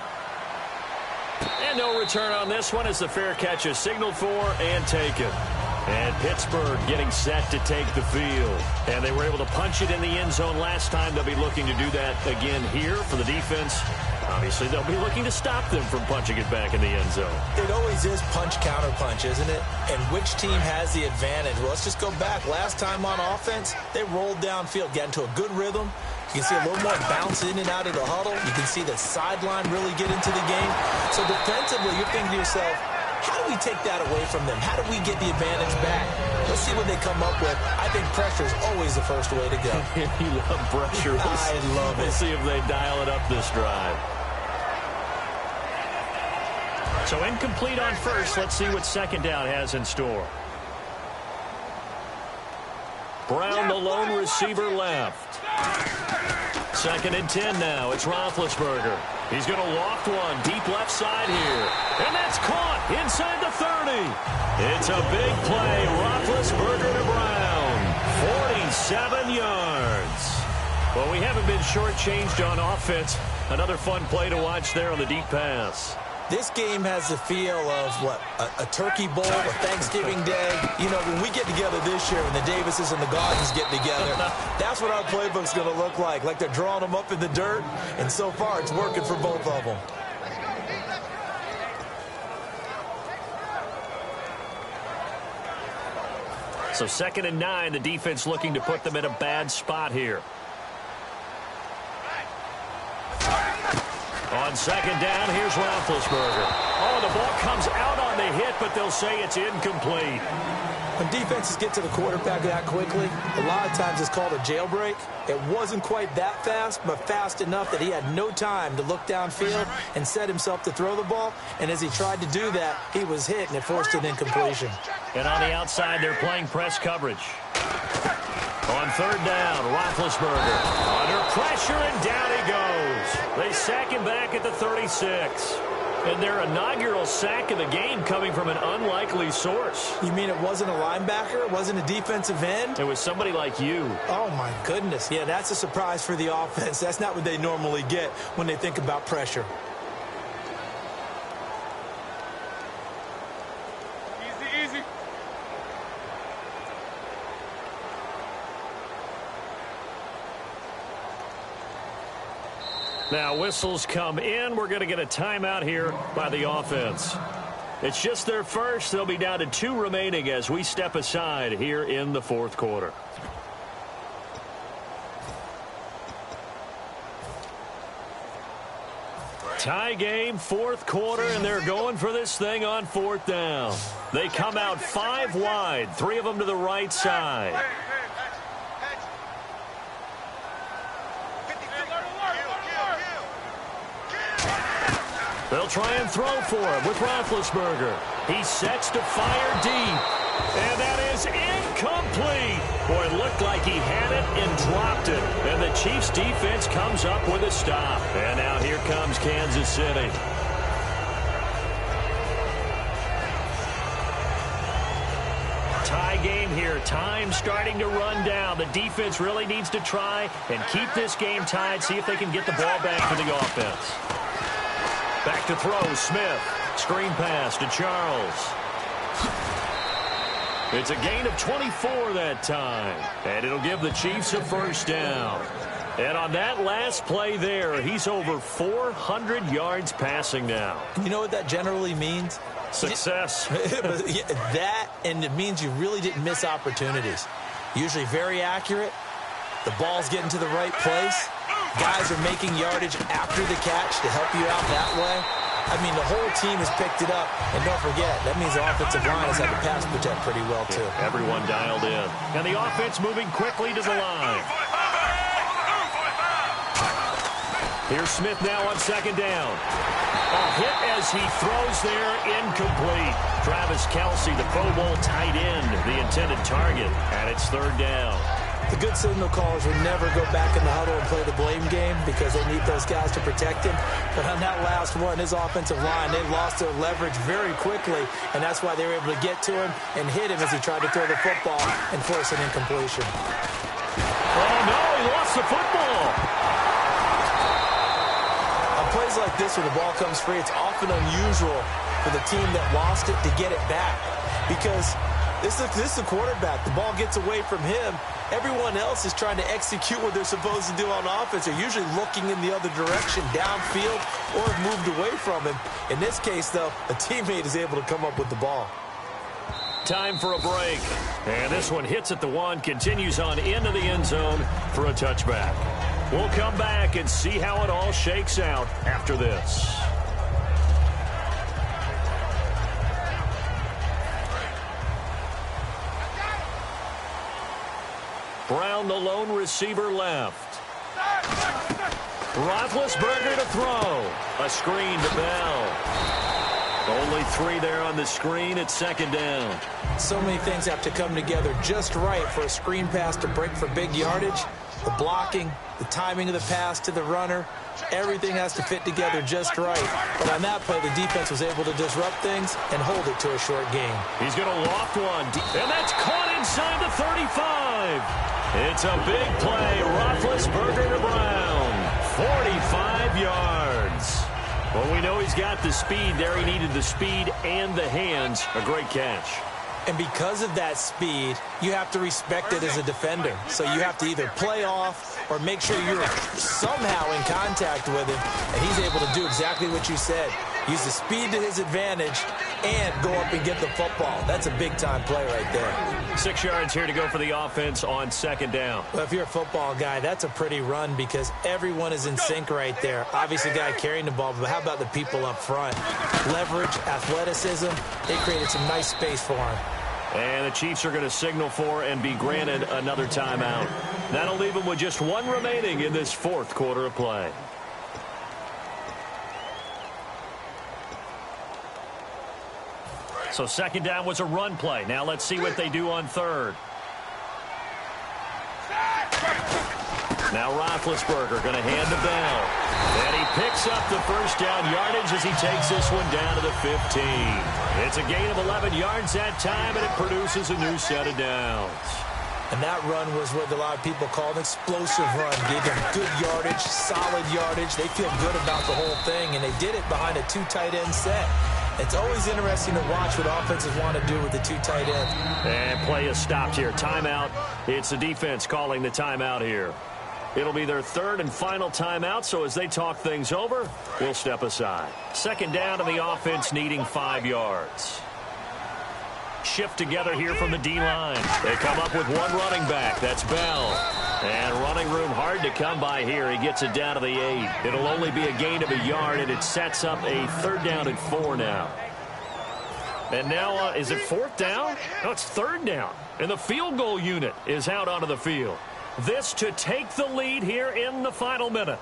And no return on this one as the fair catch is signaled for and taken. And Pittsburgh getting set to take the field. And they were able to punch it in the end zone last time. They'll be looking to do that again here for the defense. Obviously, they'll be looking to stop them from punching it back in the end zone. It always is punch-counter-punch, isn't it? And which team has the advantage? Well, let's just go back. Last time on offense, they rolled downfield, got into a good rhythm. You can see a little more bounce in and out of the huddle. You can see the sideline really get into the game. So defensively, you're thinking to yourself, how do we take that away from them? How do we get the advantage back? Let's see what they come up with. I think pressure is always the first way to go. You love pressure. I love it. We'll see if they dial it up this drive. So incomplete on first. Let's see what second down has in store. Brown, the lone receiver, left. 2nd and 10 now. It's Roethlisberger. He's going to loft one deep left side here. And that's caught inside the 30. It's a big play. Roethlisberger to Brown. 47 yards. Well, we haven't been shortchanged on offense. Another fun play to watch there on the deep pass. This game has the feel of, what, a turkey bowl, a Thanksgiving day. You know, when we get together this year, when the Davises and the Gardens get together, that's what our playbook's going to look like they're drawing them up in the dirt, and so far it's working for both of them. So 2nd and 9, the defense looking to put them in a bad spot here. On 2nd down, here's Roethlisberger. Oh, the ball comes out on the hit, but they'll say it's incomplete. When defenses get to the quarterback that quickly, a lot of times it's called a jailbreak. It wasn't quite that fast, but fast enough that he had no time to look downfield and set himself to throw the ball. And as he tried to do that, he was hit, and it forced an incompletion. And on the outside, they're playing press coverage. On 3rd down, Roethlisberger under pressure, and down he goes. They sack him back at the 36. And their inaugural sack of the game coming from an unlikely source. You mean it wasn't a linebacker? It wasn't a defensive end? It was somebody like you. Oh, my goodness. Yeah, that's a surprise for the offense. That's not what they normally get when they think about pressure. Easy. Now whistles come in. We're going to get a timeout here by the offense. It's just their first. They'll be down to 2 remaining as we step aside here in the fourth quarter. Tie game, fourth quarter, and they're going for this thing on 4th down. They come out 5 wide, 3 of them to the right side. They'll try and throw for him with Roethlisberger. He sets to fire deep. And that is incomplete. Boy, it looked like he had it and dropped it. And the Chiefs defense comes up with a stop. And now here comes Kansas City. Tie game here. Time starting to run down. The defense really needs to try and keep this game tied. See if they can get the ball back to the offense. Back to throw, Smith. Screen pass to Charles. It's a gain of 24 that time. And it'll give the Chiefs a 1st down. And on that last play there, he's over 400 yards passing now. You know what that generally means? Success. That, and it means you really didn't miss opportunities. Usually very accurate. The ball's getting to the right place. Guys are making yardage after the catch to help you out that way. I mean, the whole team has picked it up. And don't forget, that means the offensive line has had to pass protect pretty well, too. Yeah, everyone dialed in. And the offense moving quickly to the line. Here's Smith now on 2nd down. A hit as he throws there, incomplete. Travis Kelce, the Pro Bowl tight end, the intended target. And it's 3rd down. The good signal callers would never go back in the huddle and play the blame game because they need those guys to protect him. But on that last one, his offensive line, they lost their leverage very quickly, and that's why they were able to get to him and hit him as he tried to throw the football and force an incompletion. Oh, no, he lost the football. On plays like this where the ball comes free, it's often unusual for the team that lost it to get it back because this is the quarterback. The ball gets away from him. Everyone else is trying to execute what they're supposed to do on offense. They're usually looking in the other direction, downfield, or have moved away from him. In this case, though, a teammate is able to come up with the ball. Time for a break. And this one hits at the 1, continues on into the end zone for a touchback. We'll come back and see how it all shakes out after this. Brown, the lone receiver, left. Roethlisberger to throw. A screen to Bell. Only 3 there on the screen at second down. So many things have to come together just right for a screen pass to break for big yardage. The blocking, the timing of the pass to the runner, everything has to fit together just right. But on that play, the defense was able to disrupt things and hold it to a short gain. He's going to loft one, and that's caught inside the 35. It's a big play. Roethlisberger to Brown. 45 yards. Well, we know he's got the speed there. He needed the speed and the hands. A great catch. And because of that speed, you have to respect it as a defender. So you have to either play off or make sure you're somehow in contact with him. And he's able to do exactly what you said. Use the speed to his advantage and go up and get the football. That's a big-time play right there. 6 yards here to go for the offense on second down. Well, if you're a football guy, that's a pretty run because everyone is in sync right there. Obviously, the guy carrying the ball, but how about the people up front? Leverage, athleticism, they created some nice space for him. And the Chiefs are going to signal for and be granted another timeout. That'll leave them with just 1 remaining in this 4th quarter of play. So second down was a run play. Now let's see what they do on third. Now Roethlisberger going to hand to Bell. And he picks up the first down yardage as he takes this one down to the 15. It's a gain of 11 yards that time, and it produces a new set of downs. And that run was what a lot of people call an explosive run. Gave them good yardage, solid yardage. They feel good about the whole thing, and they did it behind a 2 tight end set. It's always interesting to watch what offenses want to do with the 2 tight ends. And play is stopped here. Timeout. It's the defense calling the timeout here. It'll be their 3rd and final timeout, so as they talk things over, we'll step aside. Second down to the offense needing 5 yards. Shift together here from the D-line. They come up with 1 running back. That's Bell. And running room hard to come by here. He gets it down to the 8. It'll only be a gain of a yard, and it sets up a 3rd down and 4 now. And now, is it 4th down? No, it's 3rd down. And the field goal unit is out onto the field. This to take the lead here in the final minute.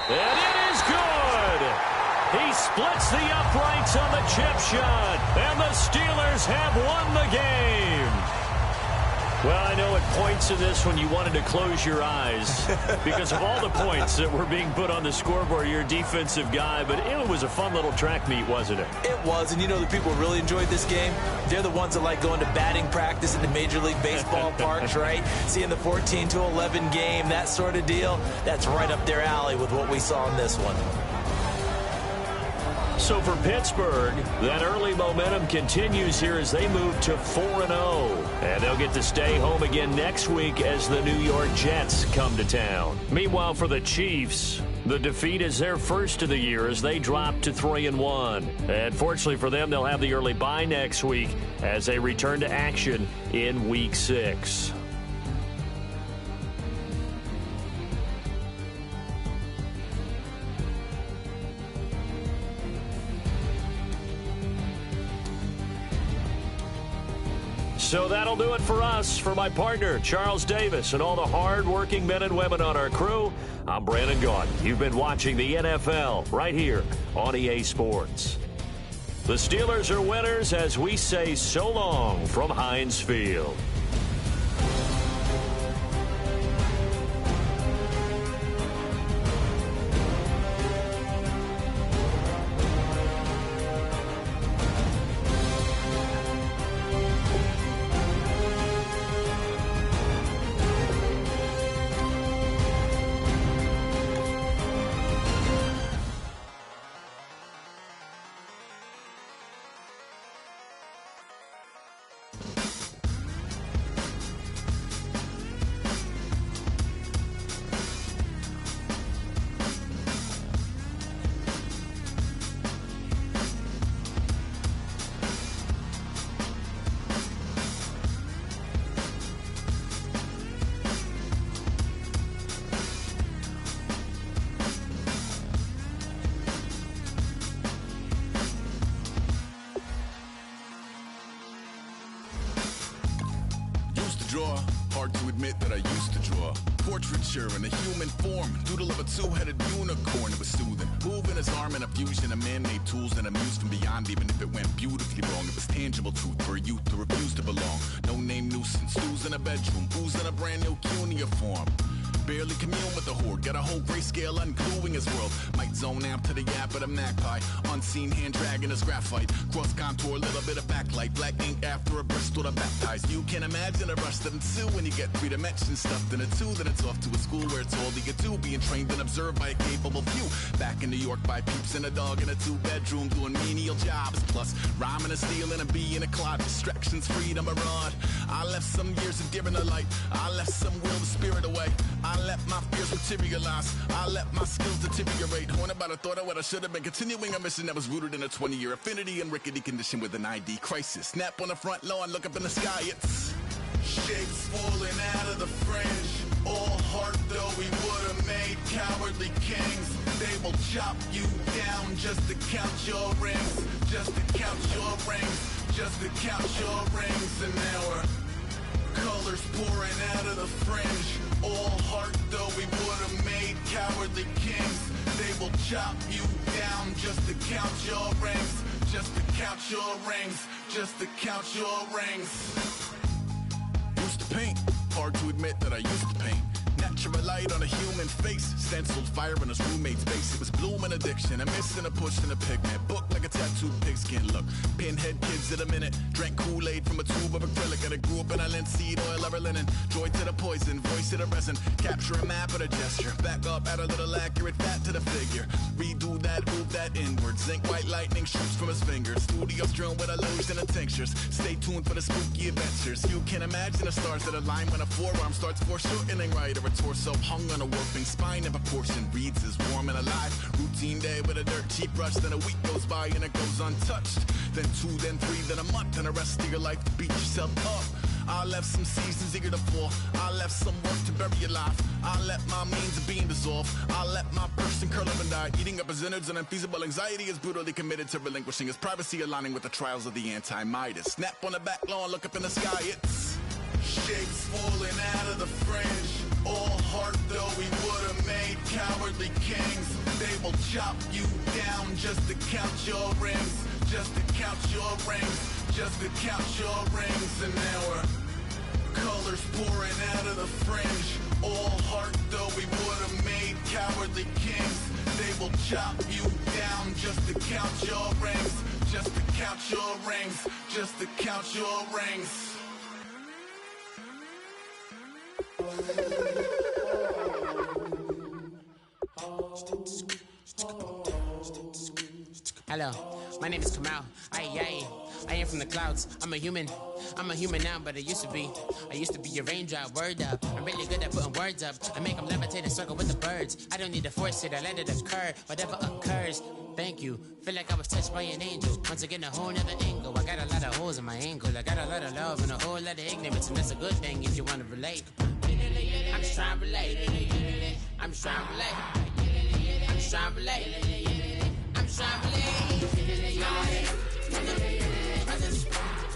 And it is good. He splits the uprights on the chip shot, and the Steelers have won the game. Well, I know at points in this when you wanted to close your eyes because of all the points that were being put on the scoreboard. You're a defensive guy, but it was a fun little track meet, wasn't it? It was, and you know the people really enjoyed this game? They're the ones that like going to batting practice in the Major League Baseball parks, right? Seeing the 14-11 game, that sort of deal, that's right up their alley with what we saw in this one. So for Pittsburgh, that early momentum continues here as they move to 4-0. And they'll get to stay home again next week as the New York Jets come to town. Meanwhile, for the Chiefs, the defeat is their first of the year as they drop to 3-1. And fortunately for them, they'll have the early bye next week as they return to action in Week 6. So that'll do it for us. For my partner, Charles Davis, and all the hard-working men and women on our crew, I'm Brandon Gaudin. You've been watching the NFL right here on EA Sports. The Steelers are winners as we say so long from Heinz Field. Draw. Hard to admit that I used to draw. Portraiture in a human form. Doodle of a two-headed unicorn. It was soothing. Moving his arm in a fusion of man-made tools and amused from beyond. Even if it went beautifully wrong, it was tangible truth for a youth to refuse to belong. No name nuisance. Who's in a bedroom? Who's in a brand new cuneiform? Barely commune with the horde. Got a whole grayscale ungluing his world. Might zone out to the yap of the magpie. Unseen hand dragging his graphite. Cross contour, little bit of backlight. Black ink after a Bristol to baptize. You can imagine a rush that ensue when you get 3 dimensions stuffed in a 2. Then it's off to a school where it's all you get to. Being trained and observed by a capable few. Back in New York by peeps and a dog in a 2-bedroom doing menial jobs. Plus rhyming and stealing and being a clod. Distractions, freedom, a rod. I left some years of deer in the light. I left some will the spirit away. I let my fears materialize. I let my skills deteriorate. Haunted by the thought of what I should have been. Continuing a mission that was rooted in a 20-year affinity and rickety condition with an ID crisis. Snap on the front lawn, look up in the sky. It's shapes falling out of the fringe. All heart though we would have made cowardly kings. They will chop you down just to count your rings. Just to count your rings. Just to count your rings. And now we're colors pouring out of the fringe. All heart though we would have made cowardly kings. They will chop you down just to count your rings. Just to count your rings. Just to count your rings. Used to paint. Hard to admit that I used to paint. Natural light on a human face. Stenciled fire in his roommate's face. It was bloom and addiction. A missing a push and a pigment. Book like a tattooed pigskin look. Pinhead kids in a minute. Drank Kool-Aid from a tube of acrylic. And I grew up in a linseed oil or a linen. Joy to the poison. Voice to the resin. Capture a map of a gesture. Back up, add a little accurate fat to the figure. Redo that, move that inward. Zinc white lightning shoots from his fingers. Studio strewn with illusion and tinctures. Stay tuned for the spooky adventures. You can imagine the stars that align when a forearm starts foreshortening right. Or a torso hung on a warping spine in proportion. Reads as warm and alive. Routine day with a dirt cheap brush. Then a week goes by and it goes untouched. Then 2, then 3, then a month. And the rest of your life to beat yourself up. I left some seasons eager to fall. I left some work to bury alive. I let my means of being dissolve. I let my person curl up and die. Eating up his innards and unfeasible anxiety is brutally committed to relinquishing his privacy, aligning with the trials of the anti-Midas. Snap on the back lawn, look up in the sky. It's shapes falling out of the fringe. All heart though we would have made cowardly kings. They will chop you down just to count your rings. Just to count your rings. Just to count your rings. And now we're colors pouring out of the fringe. All heart though we would have made cowardly kings. They will chop you down just to count your rings. Just to count your rings. Just to count your rings. Hello, my name is Kamal. I am from the clouds. I'm a human now, but I used to be a raindrop, word up. I'm really good at putting words up. I make them levitate and circle with the birds. I don't need to force it, I let it occur, whatever occurs. Thank you, feel like I was touched by an angel. Once again, a whole nother angle. I got a lot of holes in my angle. I got a lot of love and a whole lot of ignorance, and that's a good thing if you want to relate. I'm just trying to relate. I'm just trying to relate. I'm just trying to relate. I'm just trying to relate. Presence,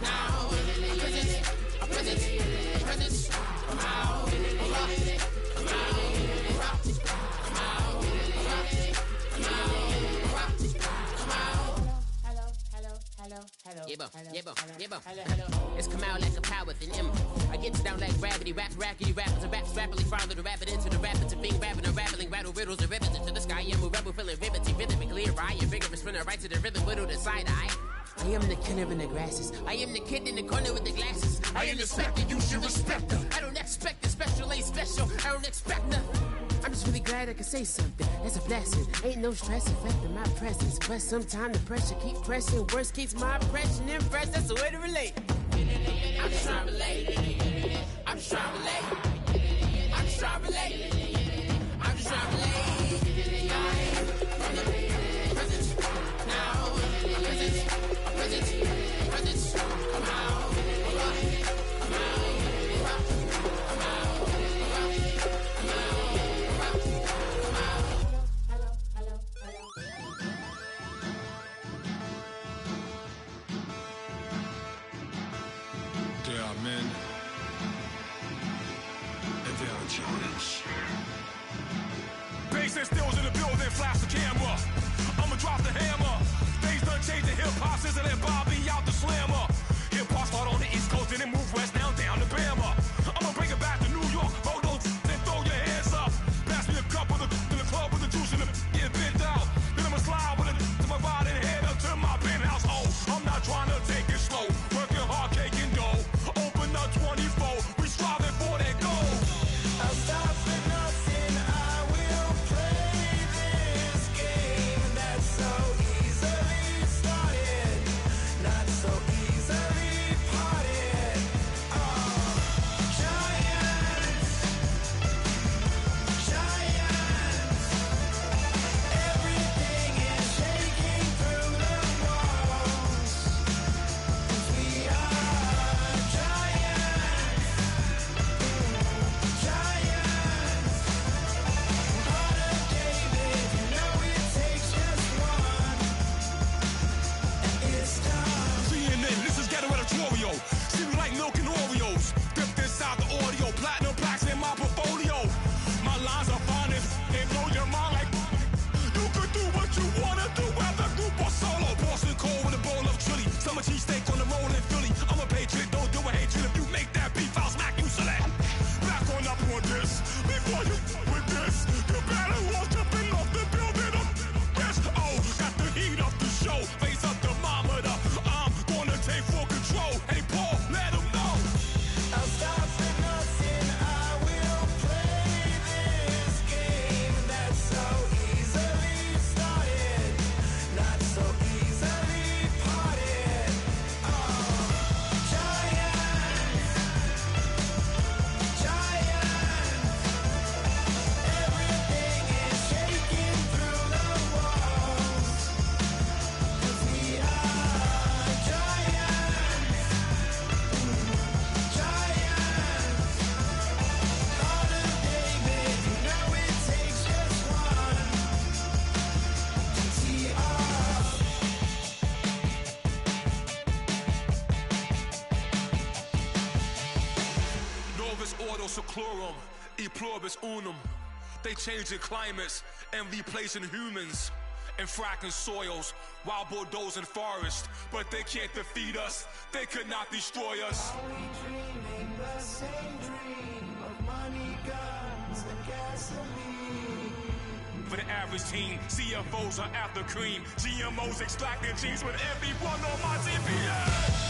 now, presence, come out, Hello. It's come out like a power with an M. I get down like gravity, rackety rappers, and raps rapidly follow the rapid into the rapids of being rapping and rattling, rattle riddles and rivets into the sky. I'm a rebel, feeling rhythmic, clear eye, and vigorous, spinner right to the rhythm, whittle the side eye. I am the killer in the grasses. I am the kid in the corner with the glasses. I am the specter, you should respect her. I don't expect the special, ain't special. I don't expect nothing. I'm just really glad I can say something. That's a blessing. Ain't no stress affecting my presence. But sometimes the pressure keep pressing. Worst keeps my impression impressed. That's the way to relate. I'm just trying to relate. I'm just trying to relate. I'm just trying to relate. I'm just trying to relate. There are men, and there are giants. Bass and stills in the building, flash the camera. I'ma drop the hammer. Things done changed the hip-hop since I let Bobby out the slammer. Hip-hop start on the East Coast, then it move west, now down to Bama. I'ma bring it back to New York, hold those, then throw your hands up. Pass me a cup of the club with the juice in the get bent out. Then I'ma slide with it to my body and head up to my penthouse. Oh, I'm not trying to take it slow, working hard, cake and dough. Open up 24, we striving for that goal. I'll stop for nothing, I will play this game that's so easily started, not so easily parted. Giants, everything is shaking through the walls. 'Cause we are giants. Heart of David, you know it takes just one, and it's time. CNN, this is Ghetto Editorial. See me like milk and Oreos, dipped inside the audio, platinum plaques in my portfolio. My lines are finest, they blow your mind like you could do what you wanna do, whether group or solo. Boston cold with a bowl of chili, summer cheesesteak on the roll in Philly. I'm a patriot, don't do a hatred. If you make that beef, I'll smack you silly. Back on up on this, before you with this, you better walk jumping off the building up. Yes, oh, got the heat up the show, face up the thermometer. I'm gonna take full control. Hey Paul, let him know. I'll stop for nothing, I will play this game that's so easily started, not so easily parted. Giants, everything is shaking through the walls. 'Cause we are giants. Heart of David, you know it takes just one. GTR. Novus ordo seclorum, e pluribus unum. They changing climates and replacing humans and fracking soils while bulldozing forests. But they can't defeat us, they could not destroy us. Are we dreaming the same dream of money, guns, and gasoline? For the average teen, CFOs are after cream. GMOs extracting genes with everyone on my TPS.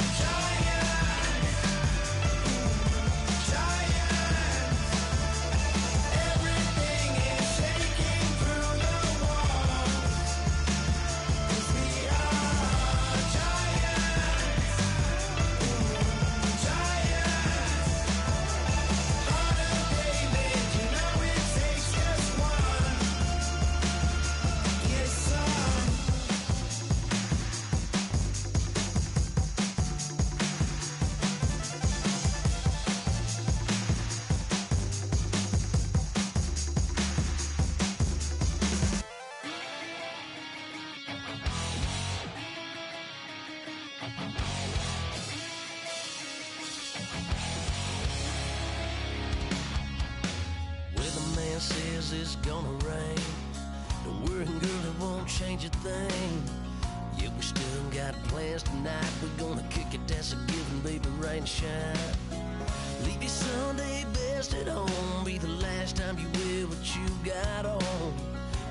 Everything is shaking through the walls. 'Cause we are giants. Heart of David, you know it takes just one. Yes, son. man says it's gonna rain. Don't worry, girl, it won't change a thing. Yeah, we still got plans tonight. We're gonna kick it, that's a given, baby, rain and shine. Leave your Sunday best at home. Be the last time you wear what you got on.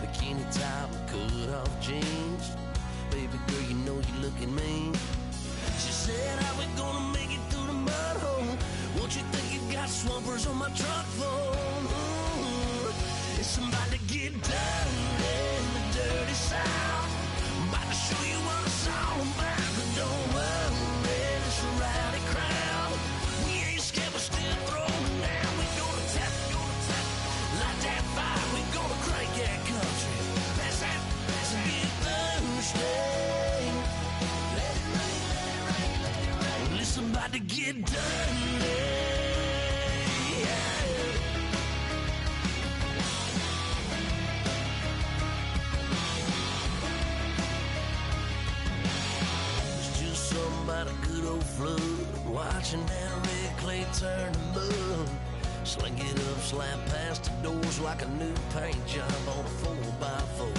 Bikini top and cut off jeans. Baby girl, you know you're looking mean. She said, how we gonna make it through the mud hole? Won't you think you got swampers on my truck phone? It's somebody to get dirty in the dirty South. I'm about to show you what it's all about. But don't worry, it's a rowdy crowd. We ain't scared, we're still throwing down. We gonna tap, light that fire. We gonna crank that country. Pass and get thirsty. Let it rain, let it rain, let it rain. Listen, about to get dirty. About a good old flood, watching that red clay turn to mud. Sling it up, slap past the doors like a new paint job on a 4x4.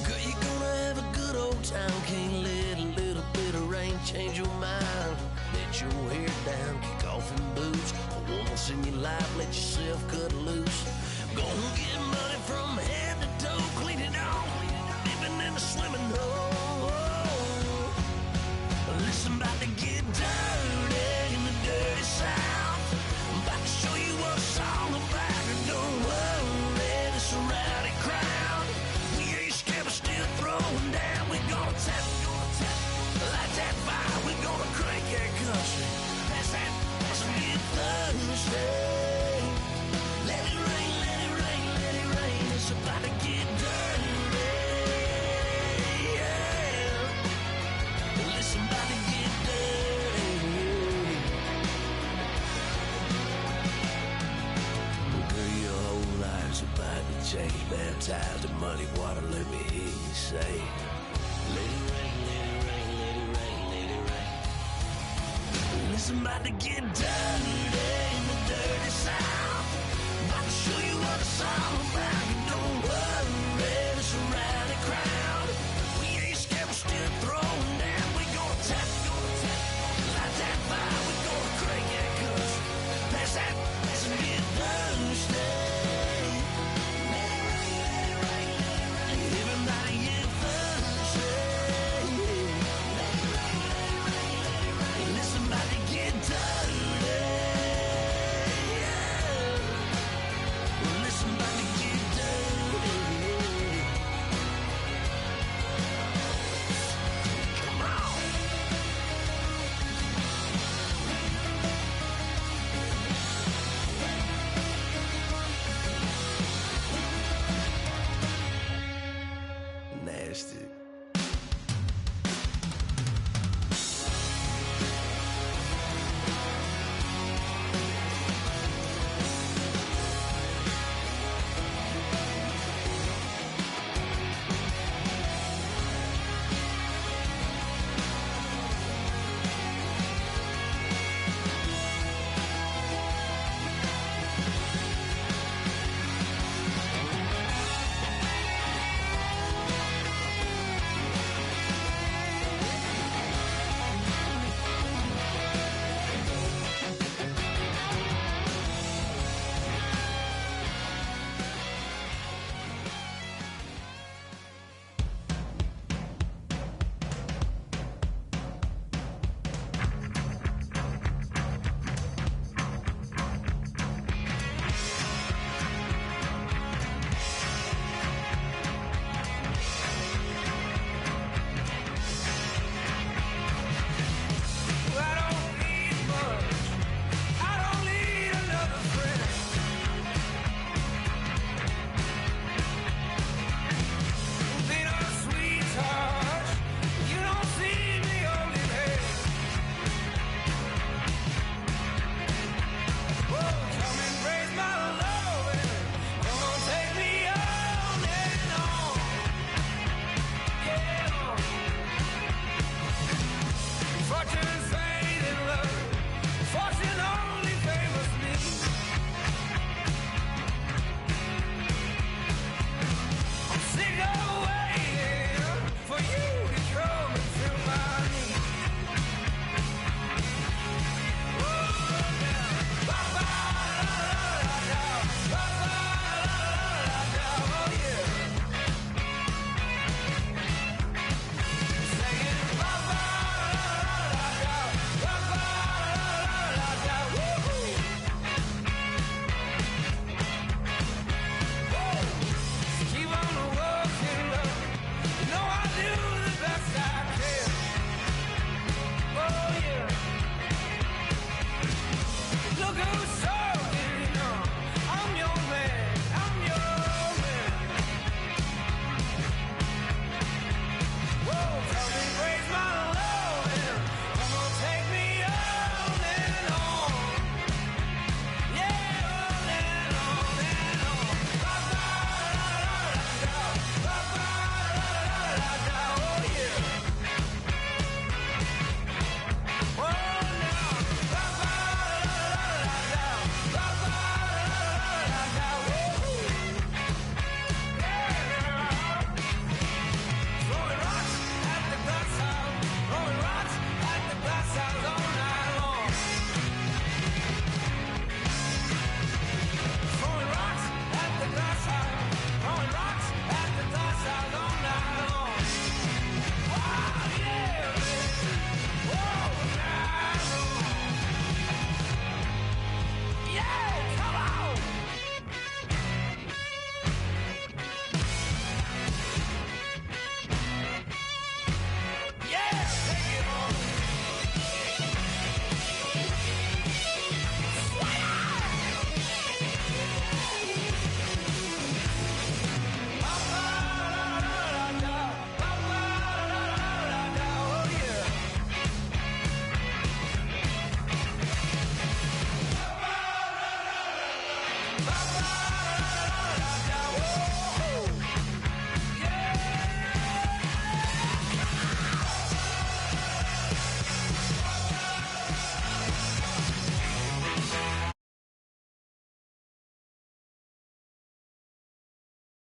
Girl, you're gonna have a good old time. Can't let a little bit of rain change your mind. Let your hair down, kick off in boots. For once in your life, let yourself cut loose. Gonna get money from head to toe, clean it off, living in a swimming hole. Listen, about to get dirty in the dirty South. I'm about to show you what it's all about. And don't worry, this a rowdy crowd. We ain't scared, we're still throwing down. We gonna tap, light that fire. We gonna crank that country. Pass that, get thirsty. Let it rain, let it rain, let it rain. It's about to get dirty. Listen, about to get dirty. Girl, your whole life's about to change. Baptized in muddy water, let me hear you say, let it rain, let it rain, let it rain, let it rain. Listen, about to get dirty in the dirty South. About to show you what it's all about.